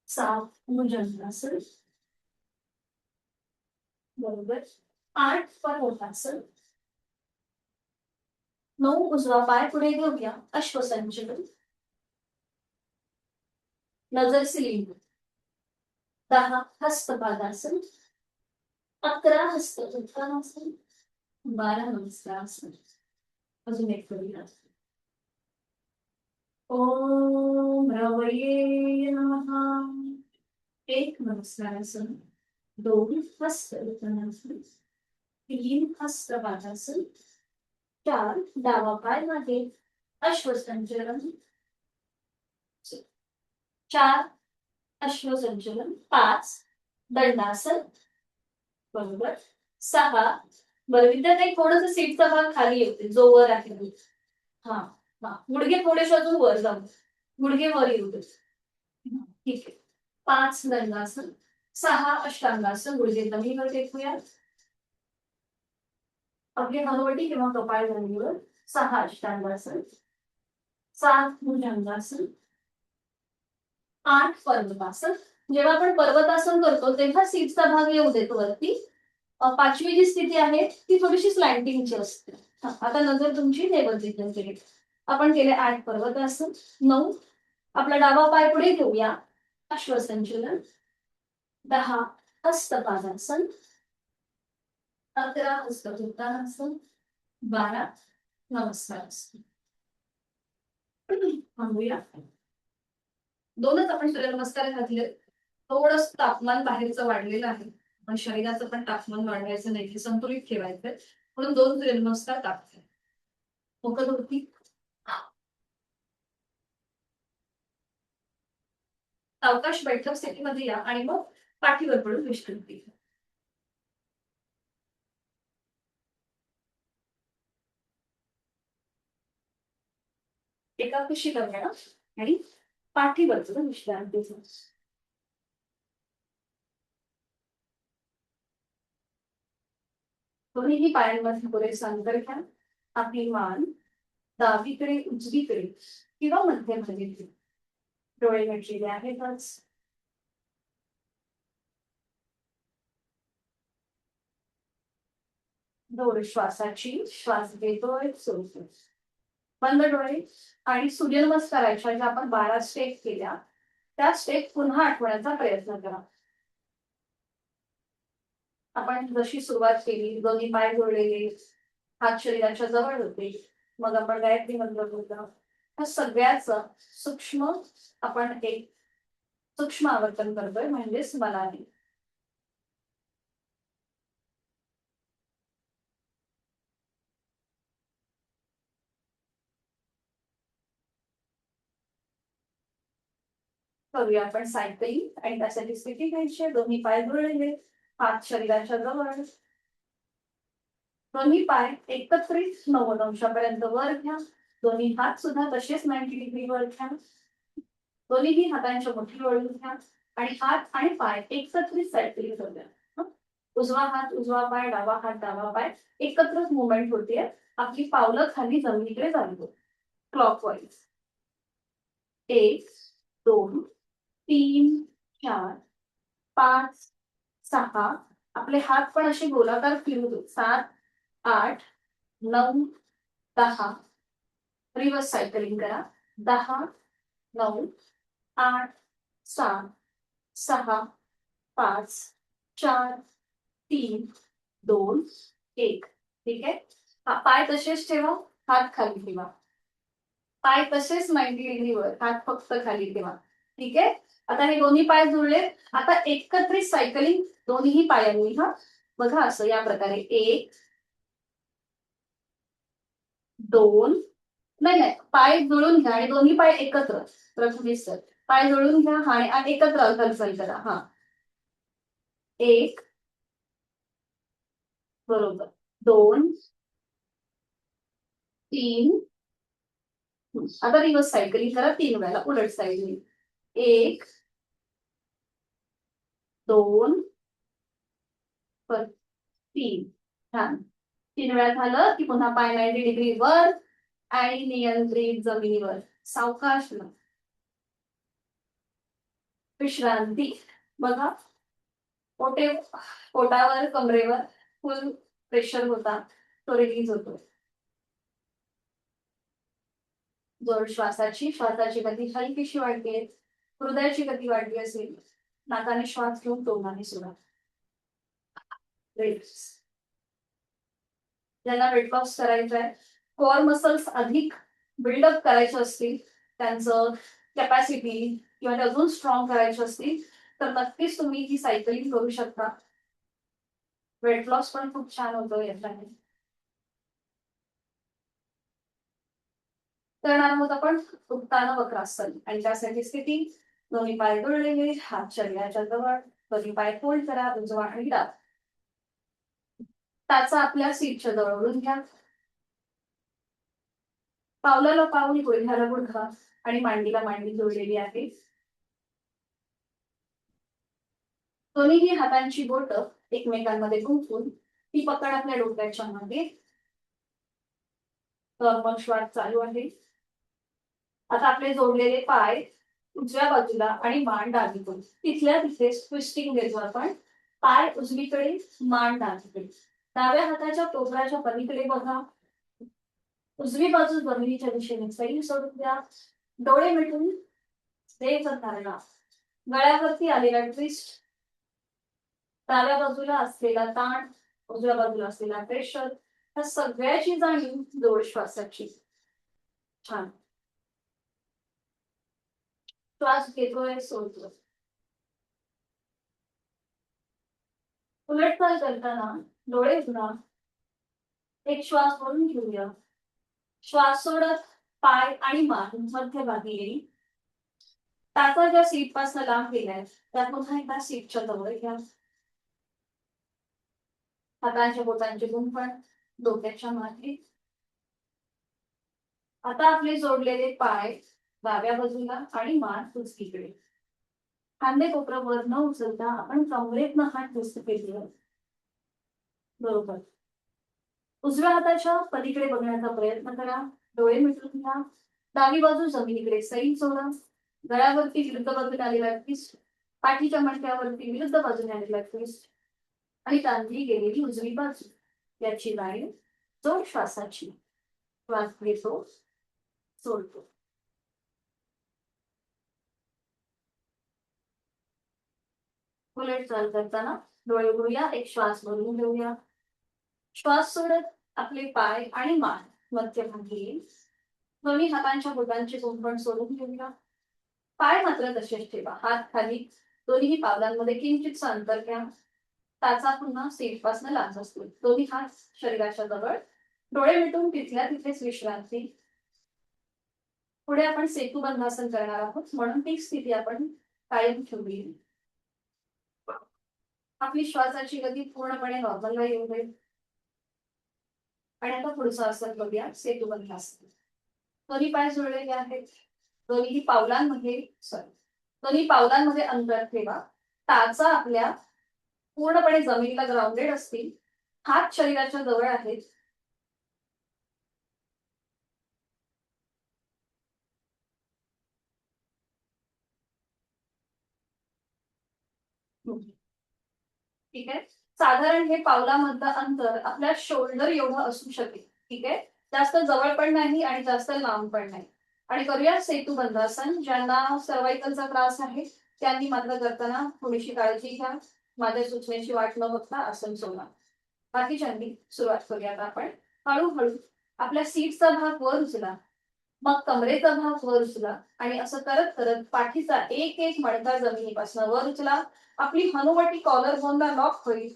7 भुजंगासन, बरोबर. 8 पर्वतासन. 9 उजवा पाय पुढे घेऊया अश्वसंचलन. नजर सिलिंडर. 10 हस्तपादासन. 11 हस्त उत्तानासन. 12 नमस्कारासन. अजून एक करूया. ओम रवये नमः. 1 नमस्कारासन. 2 हस्त उत्तानासन. 3 हस्तपादासन. 4 डावा पाय मागे अश्वसंचलन. 4 अश्वसंचलन. 5 दंडासन. बरोबर. 6 बरं विद्यार्थी थोडंसं सीटचा भाग खाली येते जो वर आहे. हा हा गुडघे थोडेसे अजून वर जाऊ. गुडघे वर येऊ दे. ठीक आहे. 5 दंडासन. 6 अष्टांगासन. गुडघे जमिनीवर टेकूया. आपली हनुवटी किंवा कपाळ जमिनीवर. 6 अष्टांगासन. 7 भुजंगासन. 8 पर्वतासन. जेव्हा आपण पर्वतासन करतो तेव्हा सीटचा भाग येऊ देतो वरती. 5वी जी स्थिती आहे ती थोडीशी स्लँटिंगची असते. आता नजर तुमची नेवरती केली. आपण केले 8 पर्वतासन. 9 आपला डावा पाय पुढे घेऊया अश्वसंचलन. 10 हस्तपादासन. 11 हस्तउत्तानासन. 12 नमस्कारासन. थांबूया. 2च आपण सूर्यनमस्कार घातले. थोडंसं तापमान बाहेरचं वाढलेलं आहे पण शरीराचं पण तापमान वाढवायचं नाही, संतुलित ठेवायचंय म्हणून 2 सूर्यनमस्कार टाकते. डोकं होती. सावकाश बैठक स्थितीमध्ये या आणि मग पाठीवर पडून विश्रांती घ्या. एका कुशी करूया आणि पाठीवर पडून विश्रांती घ्या. दोन्ही पायांमध्ये पुरेसा अंतर घ्या. आपली मान डावीकडे उजवीकडे किंवा मध्यमध्ये घ्या. डोळे मिटलेले आहेतच. दोन श्वासाची श्वास घेतोय सोडतोय. बंद डोळे आणि सूर्यनमस्काराच्या ज्या आपण 12 स्टेप केल्या त्या स्टेप पुन्हा आठवण्याचा प्रयत्न करा. आपण जशी सुरुवात केली दोन्ही पाय जोडलेले, हात शरीराच्या जवळ होते, मग आपण गायत्री मंत्र बोलतो. त्या सगळ्याचं सूक्ष्म आपण एक सूक्ष्म आवर्तन करतोय म्हणजेच मनाने. करूया आपण सायकलिंग आणि त्यासाठी स्थिती घ्यायची. दोन्ही पाय जोडलेले, हात शरीराच्या जवळ. दोन्ही पाय एकत्रित 90 अंशापर्यंत वर घ्या. दोन्ही हात सुद्धा तसेच 90 डिग्री वर घ्या. दोन्ही हातांच्या मुठी वळून घ्या आणि हात आणि पाय एकत्रित सायकलिंग करूया. उजवा हात उजवा पाय, डावा हात डावा पाय एकत्रच मुवमेंट होते. आपली पावलं खाली जमिनीकडे जातो क्लॉकवाईज. 1 2 3 4 5 6 आपले हात पण असे गोलाकार फिरू दे. 7 8 9 10 रिव्हर्स सायकलिंग करा. 10 9 8 7 6 5 4 3 2 1. ठीक आहे. पाय तसेच ठेवा, हात खाली ठेवा. पाय तसेच 90 डिग्रीवर, हात फक्त खाली ठेवा. ठीक आहे. आता हे दोन्ही पाय जुळले. आता एकत्रित सायकलिंग दोन्ही पायांनी. हा बघा असं या प्रकारे 1 2 नाही नाही पाय जुळून घ्या आणि दोन्ही पाय एकत्र. प्रथमेश सर पाय जुळून घ्या आणि एकत्र हालचाल करा. हा 1 बरोबर 2 3 आता रिव्हर्स सायकलिंग करा 3 वेळा उलट साईडने. 1 2 3 छान. 3 वेळा झालं की पुन्हा पाय 90 डिग्री वर आणि नियंत्रित जमिनीवर. सावकाश विश्रांती. बघा पोटावर कमरेवर फुल प्रेशर होता तो रिलीज होतो. जोर श्वासाची गती हलकीशी वाढते. हृदयाची गती वाढली असेल. नाकाने श्वास घेऊन तोंडाने सोडा. ज्यांना वेट लॉस करायचं आहे, कोअर मसल्स अधिक बिल्डअप करायचे असतील, त्यांचं कॅपॅसिटी किंवा ते अजून स्ट्रॉंग करायचे असतील तर नक्कीच तुम्ही ही सायकलिंग करू शकता. वेट लॉस पण खूप छान होतो याच्याने. करणार आहोत आपण उत्तान वक्रासन आणि त्यासाठी स्थिती दोन्ही पाय जोडलेले, हात शरीराच्या जवळ, दोन्ही पाय फोल्ड करा, उजवा आणि डावा. टाचा आपल्या सीटच्या जवळ ओढून घ्या. पावलाला पाऊल, गुडघ्याला गुडघा आणि मांडीला मांडी जोडलेली आहे. दोन्ही हातांची बोट एकमेकांमध्ये गुंफून ती पकड आपल्या डोक्याच्या मागे. नॉर्मल श्वास चालू आहे. आता आपले जोडलेले पाय उजव्या बाजूला आणि मान डावीकडे. तिथल्या तिथे ट्विस्टिंग देतो आपण. पाय उजवीकडे, मान डावीकडे. डाव्या हाताच्या कोपराच्या पलीकडे बघा. उजवी बाजू जमिनीच्या दिशेने सैल सोडून द्या. डोळे मिटून स्थिर धारणा. गळ्यावरती आलेला ट्विस्ट. डाव्या बाजूला असलेला ताण, उजव्या बाजूला असलेला प्रेशर, ह्या सगळ्याची जाणीव जोड श्वासाची. छान. श्वास घेतोय, सोडतोय. उलटचाल करताना डोळे उघडा. एक श्वास भरून घेऊया. श्वास सोडत पाय आणि मान मध्यभागी येईल. टाचा ज्या सीट पासून लांब गेलाय त्या पुन्हा एकदा सीटच्या जवळ घ्या. हातांच्या बोटांचे गुंफण डोक्याच्या मागे. आता आपले जोडलेले पाय डाव्या बाजूला आणि मान उजवीकडे. खांदे कोपरं वर न उचलता आपण कमरेतनं हात घुस्त केले. बरोबर. उजव्या हाताच्या पलीकडे बघण्याचा प्रयत्न करा. डोळे मिटून घ्या. डावी बाजू जमिनीकडे सैल सोडा. गळ्यावरती विरुद्ध बाजूने आलेला ट्विस्ट. पाठीच्या मणक्यावरती विरुद्ध बाजूने आलेला ट्विस्ट आणि तांदळी गेलेली उजवी बाजू याची जाणीव जोड श्वासाची. श्वास घेतो, सोडतो. उलट चाल करताना डोळे उघडूया. एक श्वास भरून घेऊया. श्वास सोडत आपले पाय आणि मान मध्यभागी येईल. दोन्ही हातांच्या बोटांचे गुंफण सोडून घेऊया. पाय मात्र तसेच ठेवा. हात खाली. दोन्ही पावलांमध्ये किंचितचं अंतर घ्या. टाचा पुन्हा सीट पासून लांब असतो. दोन्ही हात शरीराच्या जवळ. डोळे मिटून तिथल्या तिथेच विश्रांती. पुढे आपण सेतुबंधासन करणार आहोत म्हणून ती स्थिती आपण कायम ठेवली. आपली श्वासाची गती पूर्णपणे नॉर्मलला येऊ दे. आणि आता पुढचं आसन बघूया, सेतुबंधासन. दोन्ही पाय जोडलेले आहेत. दोन्ही पावलांमध्ये अंतर ठेवा. टाचा आपल्या पूर्णपणे जमिनीला ग्राउंडेड असतील. हात शरीराच्या जवळ आहेत. ठीक आहे. साधारण हे पावलामधलं अंतर आपल्या शोल्डर एवढं असू शकेल. ठीक आहे. जास्त जवळ पण नाही आणि जास्त लांब पण नाही. आणि करूया सेतुबंधासन. ज्यांना सर्वायकलचा त्रास आहे त्यांनी मात्र करताना थोडीशी काळजी घ्या. माझ्या सूचनेची वाट न बघता आसन सोडा. बाकीच्यांनी सुरुवात करूयात आपण. हळूहळू आपल्या सीटचा भाग वर उचला. मग कमरेचा भाग वर उचला आणि असं करत करत पाठीचा एक एक मणका जमिनीपासून वर उचला. आपली हनुवटी कॉलर बोनला लॉक होईल.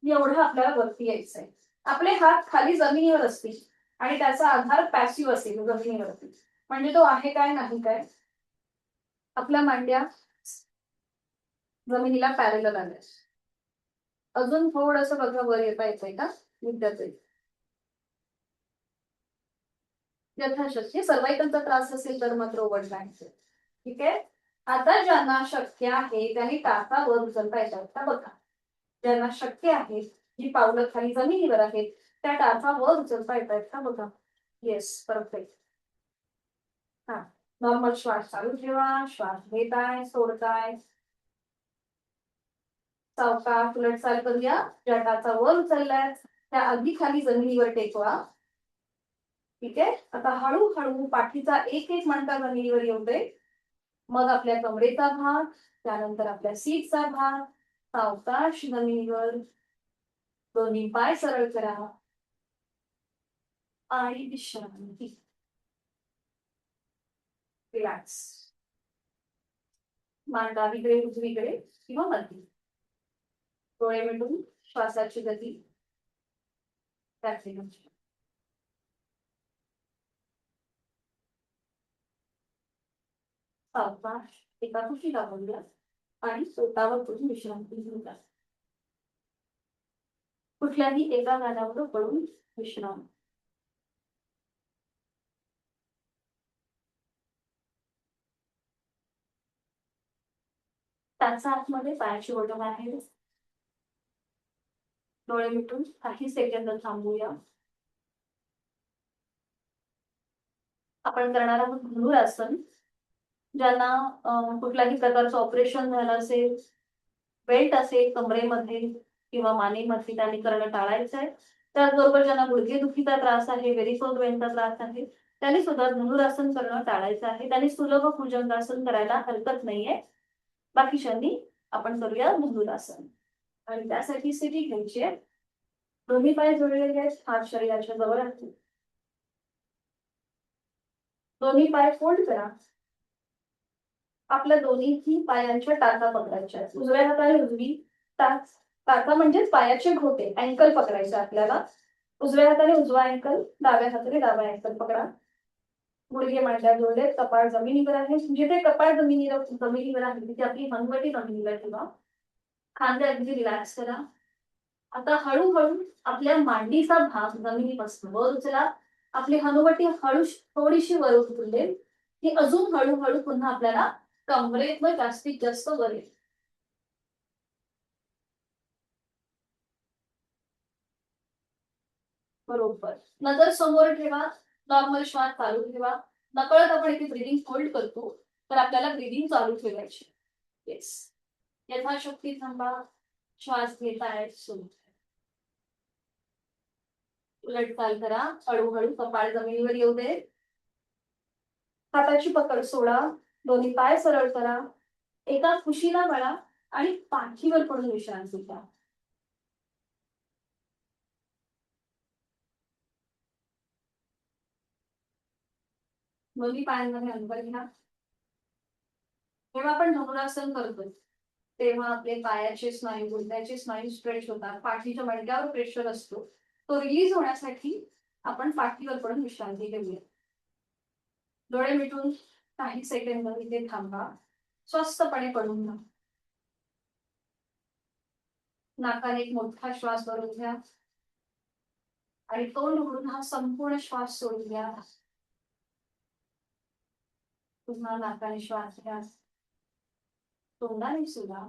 एवढं आपल्याला वरती यायचंय. आपले हात खाली जमिनीवर असतील आणि त्याचा आधार पॅसिव्ह असेल जमिनीवरती. म्हणजे तो आहे काय नाही काय. आपल्या मांड्या जमिनीला पॅरेलल आल्या. अजून थोडस बघा वर येता येतंय का विद्यार्थी. यथाशक्य. सर्वायकलचा त्रास असेल तर मात्र ओव्हर जायचं. ठीक आहे. आता ज्यांना शक्य आहे त्यांनी टाचा वर उचलता येतात का बघा. ज्यांना शक्य आहे जी पावलं खाली जमिनीवर आहेत त्या टाचा वर उचलता येतात का बघा. Yes, perfect. हा, नॉर्मल श्वास चालू ठेवा. श्वास घेताय, सोडताय. सावकाश उलटचाल करूया. ज्या टाचा वर उचललाय त्या अगदी खाली जमिनीवर टेकवा. ठीक आहे. आता हळूहळू पाठीचा एक एक मणका जमिनीवर येऊ दे. मग आपल्या कमरेचा भाग, त्यानंतर आपल्या सीटचा भाग. सावकाश जमिनीवर दोन्ही पाय सरळ करा आणि विश्रांती. रिलॅक्स. मान डावीकडे उजवीकडे किंवा मध्य. डोळे मिटून श्वासाची गती त्याचे सावकाश एका खुशीला बोलूया आणि स्वतःवर करून विश्रांती घेऊया. कुठल्याही एका गाण्यावर पडून विश्राम. त्याचा आतमध्ये पायाची बोटं बाहेर. डोळे मिटून काही सेकंद थांबूया. आपण करणार आहोत धनुरासन. ज्यांना कुठल्याही प्रकारचं ऑपरेशन झालं असेल, बेल्ट असेल कमरेमध्ये किंवा मानेमध्ये, त्यांनी करणं टाळायचं आहे. त्याचबरोबर ज्यांना गुडघेदुखीचा त्रास आहे, व्हेरिकोज वेनचा त्रास आहे, त्यांनी सुद्धा धनुरासन करणं टाळायचं आहे. त्यांनी सुलभ भुजंगासन करायला हरकत नाहीये. बाकीच्यांनी आपण करूया धनुरासन. आणि त्यासाठी स्थिती घ्यायची आहे. दोन्ही पाय जोडलेले आहेत, हात शरीराच्या जवळ आहेत. दोन्ही पाय फोल्ड करा. आपल्या दोन्ही पायांच्या टाचा पकडायच्या. उजव्या हाताने उजवी टाच. टाचा म्हणजेच पायाचे घोटे, अँकल पकडायचे आपल्याला. उजव्या हाताने उजवा अँकल, डाव्या हाताने डावा अँकल पकडा. गुडघे मांड्या जोडले, कपाळ जमिनीवर आहे. जिथे कपाळ जमिनीवर आहे तिथे आपली हनुवटी जमिनीवर ठेवा. खांदे अगदी रिलॅक्स करा. आता हळूहळू आपल्या मांडीचा भाग जमिनीपासून वर उचला. आपली हनुवटी हळू थोडीशी वर उचलेल की अजून हळूहळू पुन्हा आपल्याला कमरेत जास्तीत जास्त वर येईल. बरोबर. नजर समोर ठेवा. नॉर्मल श्वास चालू ठेवा. नकळत आपण इथे ब्रिदिंग होल्ड करतो, तर आपल्याला ब्रिदिंग चालू ठेवायची. येस. यथाशक्ती थांबा. श्वास घेताय, सोडताय. उलटचाल करा. हळूहळू कपाळ जमिनीवर येऊ दे. हाताची पकड सोडा. दोन्ही पाय सरळ करा. एका खुशीला वळा आणि पाठीवर पडून विश्रांती घ्या. दोन्ही पायांमध्ये अंतर घ्या. जेव्हा आपण धनुरासन करतो तेव्हा आपले पायाचे स्नायू, गुडघ्याचे स्नायू स्ट्रेच होतात. पाठीच्या मणक्यावर प्रेशर असतो. तो रिलीज होण्यासाठी आपण पाठीवर पडून विश्रांती घेऊया. डोळे मिटून काही सेकंद इथे थांबा. स्वस्थपणे पडून घ्या. नाकाने एक मोठा श्वास भरून घ्या आणि तोंड उघडून हा संपूर्ण श्वास सोडून घ्या. पुन्हा नाकाने श्वास घ्या, तोंडाने सुद्धा.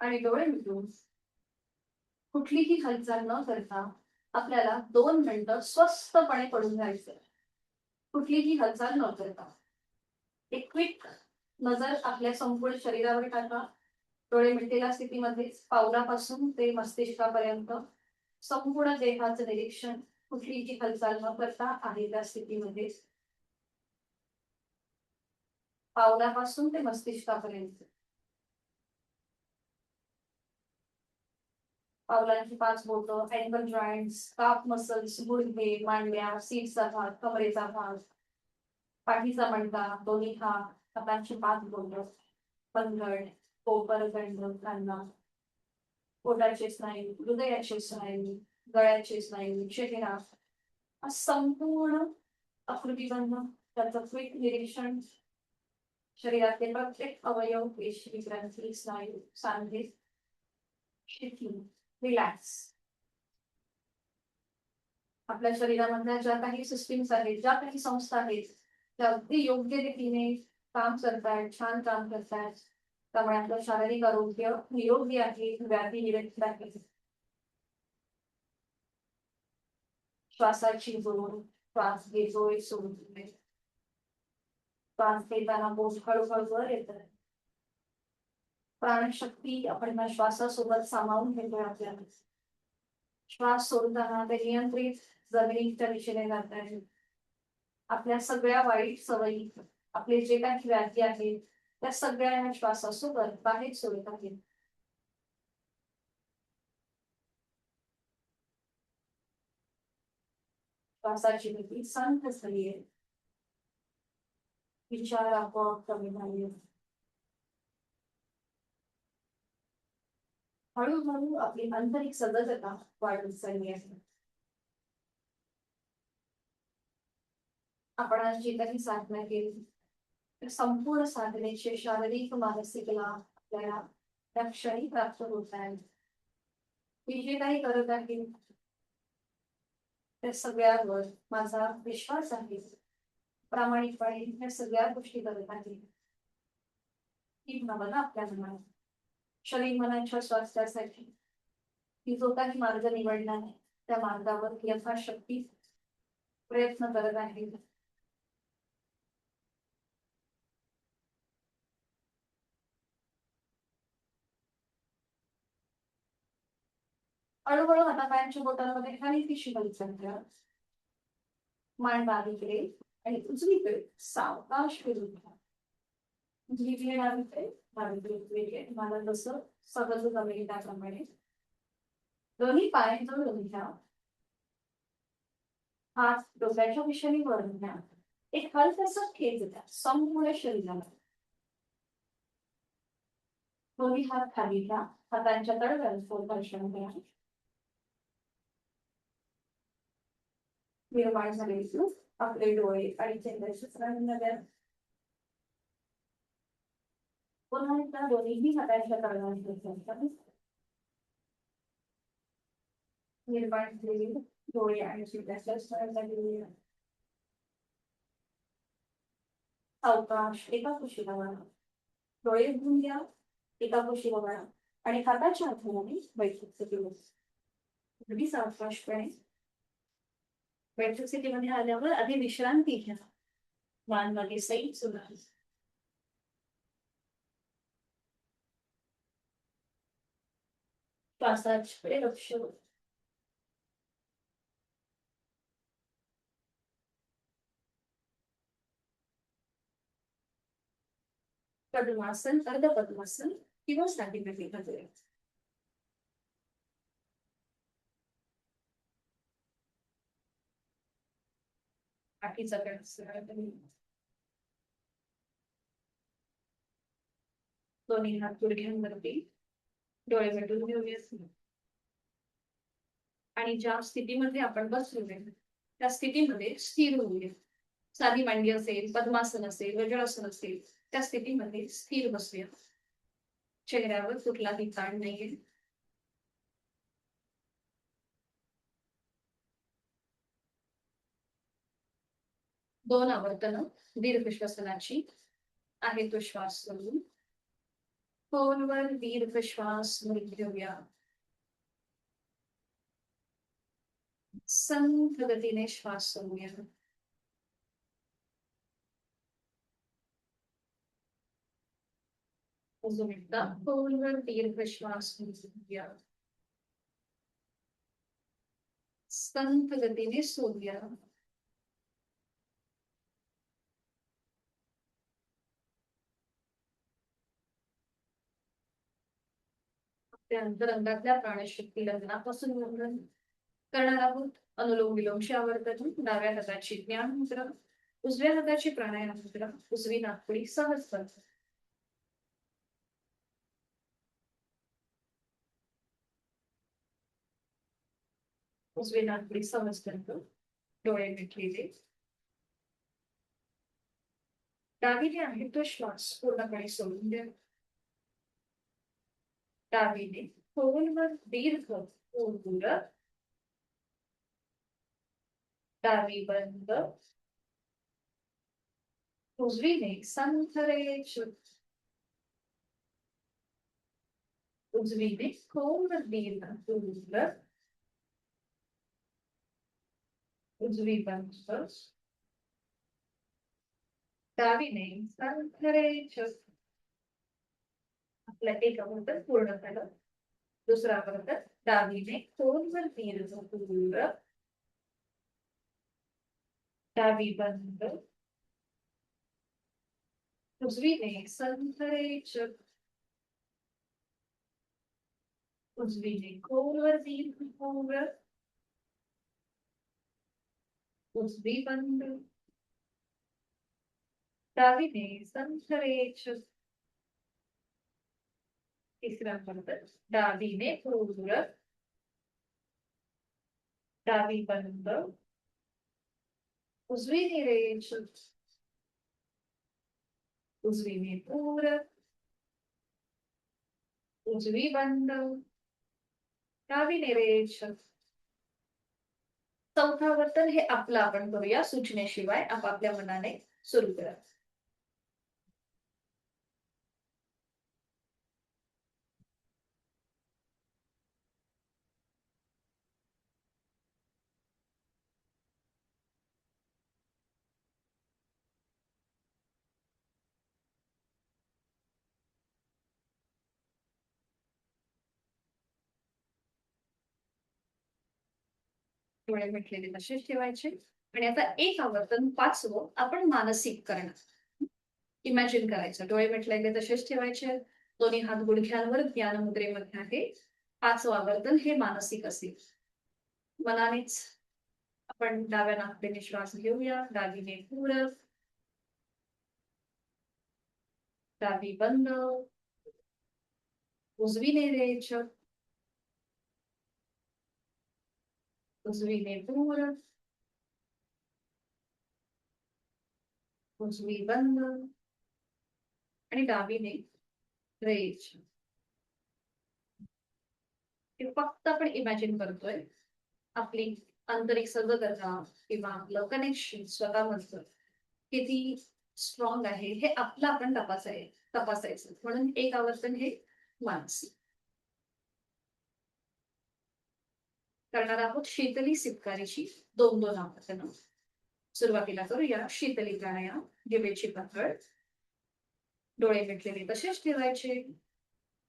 आणि डोळे मिटून कुठलीही हालचाल न करता आपल्याला 2 मिनिटं स्वस्थपणे पडून जायचं. कुठलीही हालचाल न करता. एक क्विक नजर आपल्या संपूर्ण शरीरावर टाका. डोळे मिटलेल्या स्थितीमध्ये पावलापासून ते मस्तिष्कापर्यंत संपूर्ण देहाचं निरीक्षण. कुठलीही हालचाल न करता आहे त्या स्थितीमध्ये. पावलापासून ते मस्तिष्कापर्यंत. पावलांची 5 बोटं, अँकल जॉइंट्स, काफ मसल्स, गुडघे, मांड्या, सीटचा भाग, कमरेचा भाग, पाठीचा मणका, दोन्ही हात, हातांची 5 बोटं, पंधड, कोपर, गंड, कांदा, पोटाचे स्नायू, हृदयाचे स्नायू, गळ्याचे स्नायू, चेहरा, संपूर्ण आकृतीबंध, त्याचं क्विक निरीक्षण. शरीरातले प्रत्येक अवयव, पेशी, ग्रंथी, स्नायू, सांधे शिथिल, रिलॅक्स. आपल्या शरीरामधल्या ज्या काही सिस्टीम्स आहेत, ज्या काही संस्था आहेत, त्या अगदी योग्य रीतीने काम करतायत, छान काम करतायत. त्यामुळे आपलं शारीरिक आरोग्य निरोगी आहे, व्याधी निरंतर आहे. श्वासाची जोड, श्वास घेतोय, सोडतोय. श्वास घेताना पोट हळूहळू वर येत आहे. प्राणशक्ती आपण या श्वासासोबत सामावून घेतोय आपल्याला. श्वास सोडताना ते नियंत्रित जमिनीच्या दिशेने जात आहे. आपल्या सगळ्या वाईट सवयी, आपले जे काही व्याधी आहेत त्या सगळ्या श्वासासोबत बाहेर सोडत आहेत. श्वासाची गती शांत झाली आहे. विचार आपोआप कमी झाले. हळूहळू आपली आंतरिक सजगता वाढत चालली आहे. आपण आज जी काही साधना केली संपूर्ण साधनेचे शारीरिक मानसिक लाभ आपल्याला त्या क्षणी प्राप्त होत आहेत. मी जे काही करत आहे त्या सगळ्यावर माझा विश्वास आहे. प्रामाणिकपणे या सगळ्या गोष्टी करत आहे. ही भावना आपल्या मनात शरीर मनाच्या स्वास्थ्यासाठी ती जो काही मार्ग निवडला आहे त्या मार्गावर यथाशक्ती प्रयत्न करत आहे. हळूहळू हातापायांच्या बोटांमध्ये खाली ती शिकवली करा. मान डावीकडे आणि उजवीकडे सावकाश फिरून घ्या. उजवीकडे डावीकडे डावीकडे उजवीकडे मला जसं सहज जमेल त्याप्रमाणे दोन्ही पाय जोडून घ्या. हात डोक्याच्या दिशेने वळून घ्या. एक हलकासा खेच द्या संपूर्ण शरीराला. दोन्ही हात खाली घ्या. हातांच्या तळव्याला स्पर्शन द्या. निर्माण झालेली आपले डोळे आणि चेहऱ्याचे रंग द्या. पुन्हा एकदा दोन्ही हातांच्या तळव्याला निर्माण झालेली डोळे आणि चेहऱ्याच्या रंग सावकाश एका कुशीला वळा. डोळे उघडून घ्या. एका कुशीला वळा आणि हाताच्या हाताने बैठक केली. अगदी सावकाशपणे बैठक स्थितीमध्ये आल्यावर आधी विश्रांती घ्या. मान मागे सैल सुद्धा. श्वासाकडे लक्ष. पद्मासन अर्ध पद्मासन किंवा स्टँडिंग मध्ये पाठीचा कण दोन्ही हात गुडघ्यांवरती डोळे मिटून घेऊया. आणि ज्या स्थितीमध्ये आपण बसलोय त्या स्थितीमध्ये स्थिर होऊया. साधी मांडी असेल, पद्मासन असेल, वज्रासन असेल त्या स्थितीमध्ये स्थिर बसूया. चेहऱ्यावर कुठलाही ताण नाहीये. दोन आवर्तन दीर्घ श्वसनाची आहे. तो श्वास सोडून खोलवर दीर्घ श्वास घेऊया. संथ गतीने श्वास सोडूया. अजून एकदा खोलवर दीर्घ श्वास घेऊया. संथ गतीने सोडूया. त्या अंतरंगातल्या प्राणशक्ती लग्नापासून वर्णन करणार आहोत. अनुलोम विलोमशी आवर्तन. डाव्या हाताची ज्ञान मुद्रा, उजव्या हाताची प्राणायाम मुद्रा, उजवी नाकपुडी सहज करतो. उजवी नाकपुडी सहज करतो. डोळे मिटलेले. डावीने आहे तो श्वास पूर्णपणे सोडून द्या. डावीने खोलवर दीर्घ उडत. डावी बंद. उजवीने संथरेच. उजवीने खोलवर दीर्घ उडत. उजवी बंद. डावीने संथरेच. आपला एक अवर्तन पूर्ण झालं. दुसरा अवर्तन डावीने खोलवर दीर्घ पूर्ण. डावी बंद. उजवीने संथरेच. उजवीने खोलवर दीर्घ पूर्ण. उजवी बंद. डावीने संथरेच. तिसरा अवर्तन डावीने पूर्ण. डावी बंद. उजवीने रेच. उजवीने पूर्ण. उजवी बंद. डावीने रेच. चौथा वर्तन हे आपलं आपण करूया सूचनेशिवाय आपापल्या मनाने सुरू करा. डोळे मिटलेले तसेच ठेवायचे आणि आता एक आवर्तन पाचवं आपण मानसिक करणार. इमॅजिन करायचं. डोळे मिटलेले तसेच ठेवायचे. दोन्ही हात गुडघ्यांवर ज्ञान मुद्रेमध्ये आहे. पाचवं आवर्तन हे मानसिक असेल. मनानेच आपण डाव्या नाकपुडीने श्वास घेऊया. डावीने पूरक. डावी बंद. उजवीने रेच. उजवीने पूरक. उजवी बंद आणि डावीने रेच. हे फक्त आपण इमॅजिन करतोय. आपली आंतरिक सजगता किंवा आपलं कनेक्शन स्वतःमधलं किती स्ट्रॉंग आहे हे आपलं आपण तपासायचं. म्हणून एक आवर्तन हे मानसिक करणार आहोत. शीतली सिपकारीची 2-2 आवर्तन. सुरुवातीला करूया शीतली प्राणायाम. जिभेची पकड. डोळे मिटलेले तसेच ठेवायचे.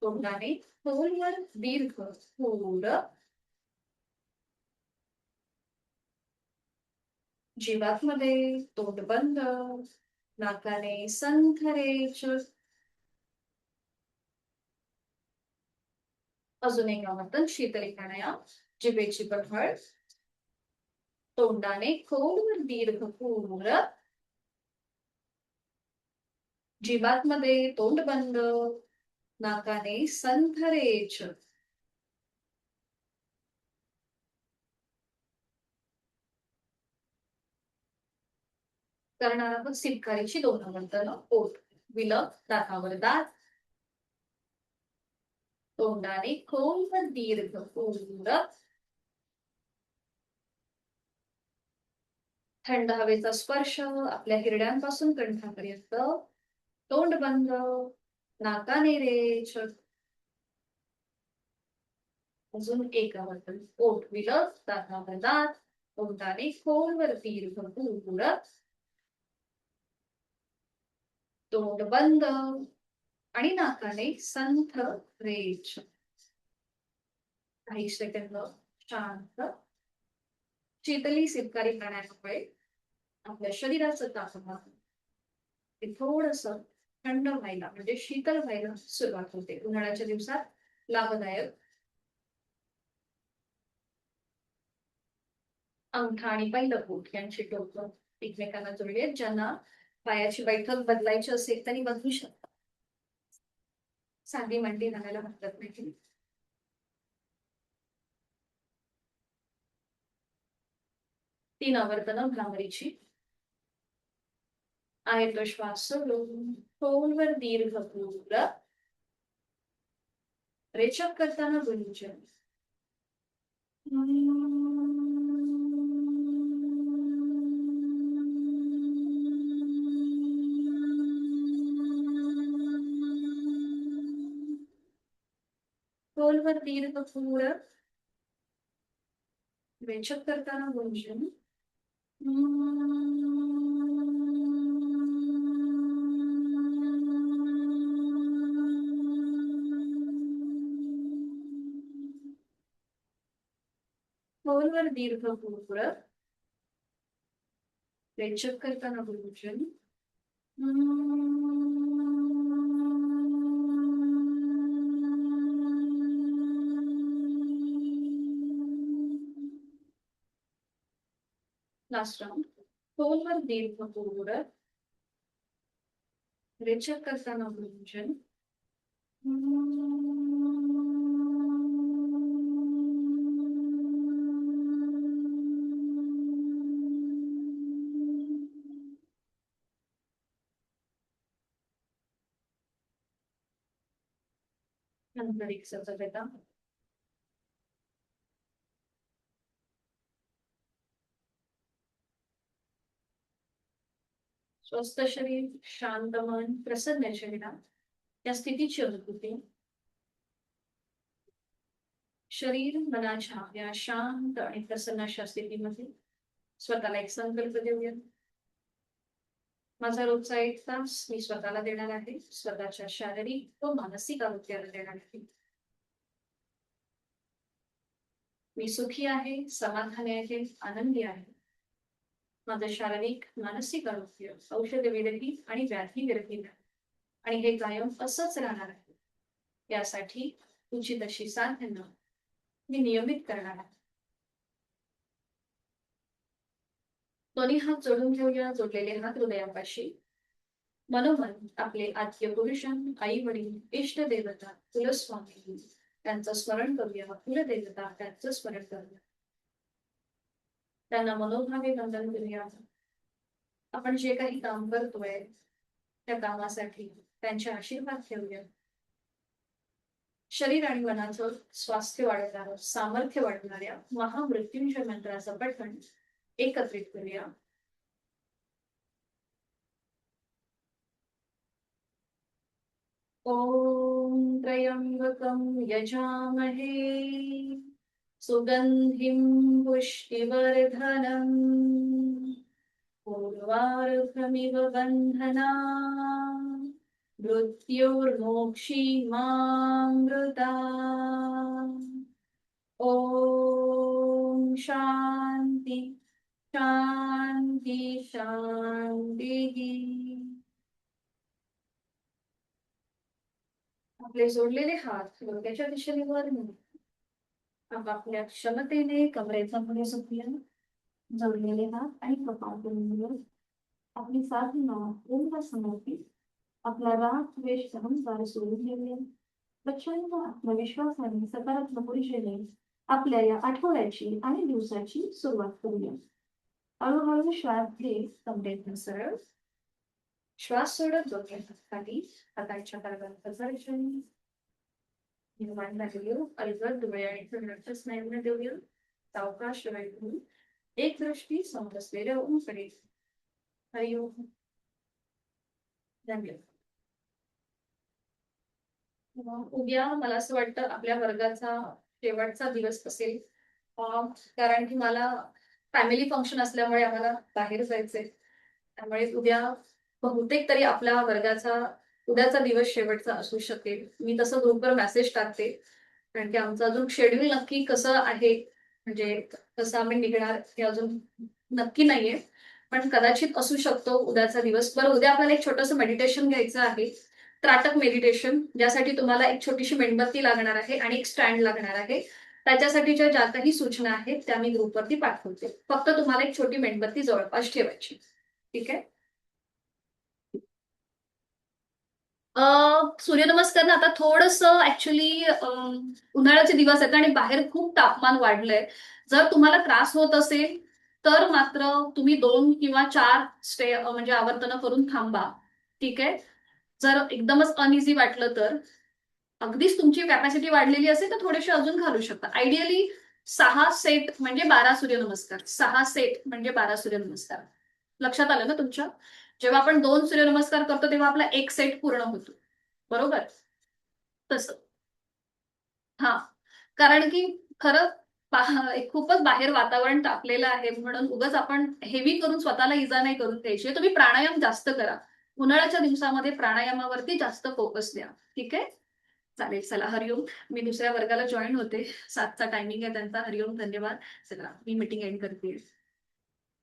तोंडाने खोलवर दीर्घ पूर्ण. जिवातमध्ये तोंड बंद. नाकाने संथरेच. अजून एक आवर्तन शीतली प्राणायाम. जिभेची पकड. तोंडाने खोलवर दीर्घ पूर्ण. जिवातमध्ये तोंड बंद. नाकाने संथरेच. करणार आहोत सिपकारीची 2 आवर्तन. ओठ विलग. दातावर दात. तोंडाने खोलवर दीर्घ पूर्ण. थंड हवेचा स्पर्श आपल्या हिरड्यांपासून कंठापर्यंत. तोंड बंद. नाकाने रेच. अजून एक आवर्तन. ओठ विलग. दातावर दात. तोंडाने खोलवर दीर्घ पूर्ण. तोंड बंद आणि नाकाने संथ रेच. काही सेकंद शांत. शीतली सिपकारी प्राणायामामुळे आपल्या शरीराचं तापमान ते थोडस थंड व्हायला म्हणजे शीतल व्हायला सुरुवात होते. उन्हाळ्याच्या दिवसात लाभदायक. अंगठा आणि पहिलं बोट यांची टोकं एकमेकांना जोडले. ज्यांना पायाची बैठक बदलायची असेल त्यांनी बदलू शकतात. साधी मांडी घालायला हरकत नाही. तीन आवर्तन भ्रामरीची. आहे तो श्वास सोडून खोलवर दीर्घ पूर्ण. रेचक करताना गुंजन. खोलवर दीर्घ पूर्ण. रेचक करताना गुंजन. खोलवर दीर्घ पुरपुरत रेचक करताना गुरुजन लास्ट राउंड. खोलवर दीर्घ पुरपुरत रेचक करताना गुरुजन नंतर एक सतर्कता. स्वस्थ शरीर, शांत मन, प्रसन्न चेहरा या स्थितीची अनुभूती. शरीर मनाच्या या शांत आणि प्रसन्न अशा स्थितीमध्ये स्वतःला एक संकल्प देऊया. माझा रोजचा 1 तास मी स्वतःला देणार आहे, स्वतःच्या शारीरिक व मानसिक आरोग्याला देणार आहे. मी सुखी आहे, समाधानी आहे, आनंदी आहे. माझं शारीरिक मानसिक आरोग्य औषध विरहित आणि व्याधी विरहित आणि हे कायम असंच राहणार आहे. यासाठी उचित अशी साधना मी नियमित करणार आहे. दोन्ही हात जोडून घेऊया, जोडलेले हात हृदयापाशी. मनोमन आपले आद्य पुरुष, आई वडील, इष्ट देवता, कुलस्वामी त्यांचं स्मरण करूया. कुलदेवता त्यांचं स्मरण करूया. त्यांना मनोभावे वंदन करूया. आपण जे काही काम करतोय त्या कामासाठी त्यांचे आशीर्वाद घेऊया. शरीर आणि मनाचं स्वास्थ्य वाढवणारं, सामर्थ्य वाढवणाऱ्या महामृत्युंजय मंत्राचं पठण एकत्रित करूया. ओम त्र्यंबकं यजामहे सुगंधिं पुष्टिवर्धनम् उर्वारुकमिव बन्धनान् मृत्युर्मोक्षीमामृता. ओम शांती शांती शांती. आपले जोडलेले हात डोक्याच्या दिशेने वर नेऊ. आपापल्या क्षमतेने कमरेचा पुढे झुकूया. जोडलेले हात आणि कपाळ करून आपली साधना पूर्ण समर्पित. आपला राग, द्वेष, अहंकार सोडून देऊया. प्रचंड आत्मविश्वासाने सकारात्मक ऊर्जेने आपल्या या आठवड्याची आणि दिवसाची सुरुवात करूया. हळूहळू श्वास घेत कमरेतून सरळ श्वास सोडत डोक्यात खाली हातांच्या कर्णांचा सर्जन निर्माण देऊया. अलगद डोळे आणि थंड स्नायूंना देऊया. सावकाश डोळे घेऊन एक दृष्टी समजलेल्या ओमकडे. हरिओम. धन्यवाद. उद्या मला असं वाटतं आपल्या वर्गाचा शेवटचा दिवस असेल, कारण की मला फॅमिली फंक्शन असल्यामुळे आम्हाला बाहेर जायचंय. त्यामुळे उद्या बहुतेक तरी आपल्या वर्गाचा उद्याचा दिवस शेवटचा असू शकेल. मी तसं ग्रुपवर मेसेज टाकते, कारण की आमचं अजून शेड्यूल नक्की कसं आहे, म्हणजे कसं आम्ही निघणार हे अजून नक्की नाहीये, पण कदाचित असू शकतो उद्याचा दिवस. बरं, उद्या आपल्याला एक छोटंसं मेडिटेशन घ्यायचं आहे, त्राटक मेडिटेशन, ज्यासाठी तुम्हाला एक छोटीशी मेणबत्ती लागणार आहे आणि एक स्टँड लागणार आहे. त्याच्यासाठीच्या ज्या काही सूचना आहेत त्या मी ग्रुपवरती पाठवते. फक्त तुम्हाला एक छोटी मेणबत्ती जवळपास ठेवायची. ठीक आहे. सूर्यनमस्कार आता थोडस ऍक्च्युली उन्हाळ्याचे दिवस आहेत आणि बाहेर खूप तापमान वाढलंय. जर तुम्हाला त्रास होत असेल तर मात्र तुम्ही 2 किंवा 4 म्हणजे आवर्तन करून थांबा. ठीक आहे. जर एकदमच अनइझी वाटलं तर अगदीच तुमची कॅपॅसिटी वाढलेली असेल तर थोडेसे अजून घालू शकता. आयडियली 6 सेट म्हणजे 12 सूर्यनमस्कार. 6 सेट म्हणजे 12 सूर्यनमस्कार. लक्षात आलं ना तुमच्या? जेव्हा आपण 2 सूर्यनमस्कार करतो तेव्हा आपला 1 सेट पूर्ण होतो. बरोबर? तसं. हा, कारण की खरं खूपच बाहेर वातावरण तापलेलं आहे, म्हणून उगाच आपण हेवी करून स्वतःला इजा नाही करून द्यायची. तुम्ही प्राणायाम जास्त करा. उन्हाळ्याच्या दिवसामध्ये प्राणायामावरती जास्त फोकस द्या. ठीक आहे. चालेल. चला हरिओम. मी दुसऱ्या वर्गाला जॉइन होते. 7चा टायमिंग आहे त्यांचा. हरिओम. धन्यवाद. चला मी मीटिंग एंड करते.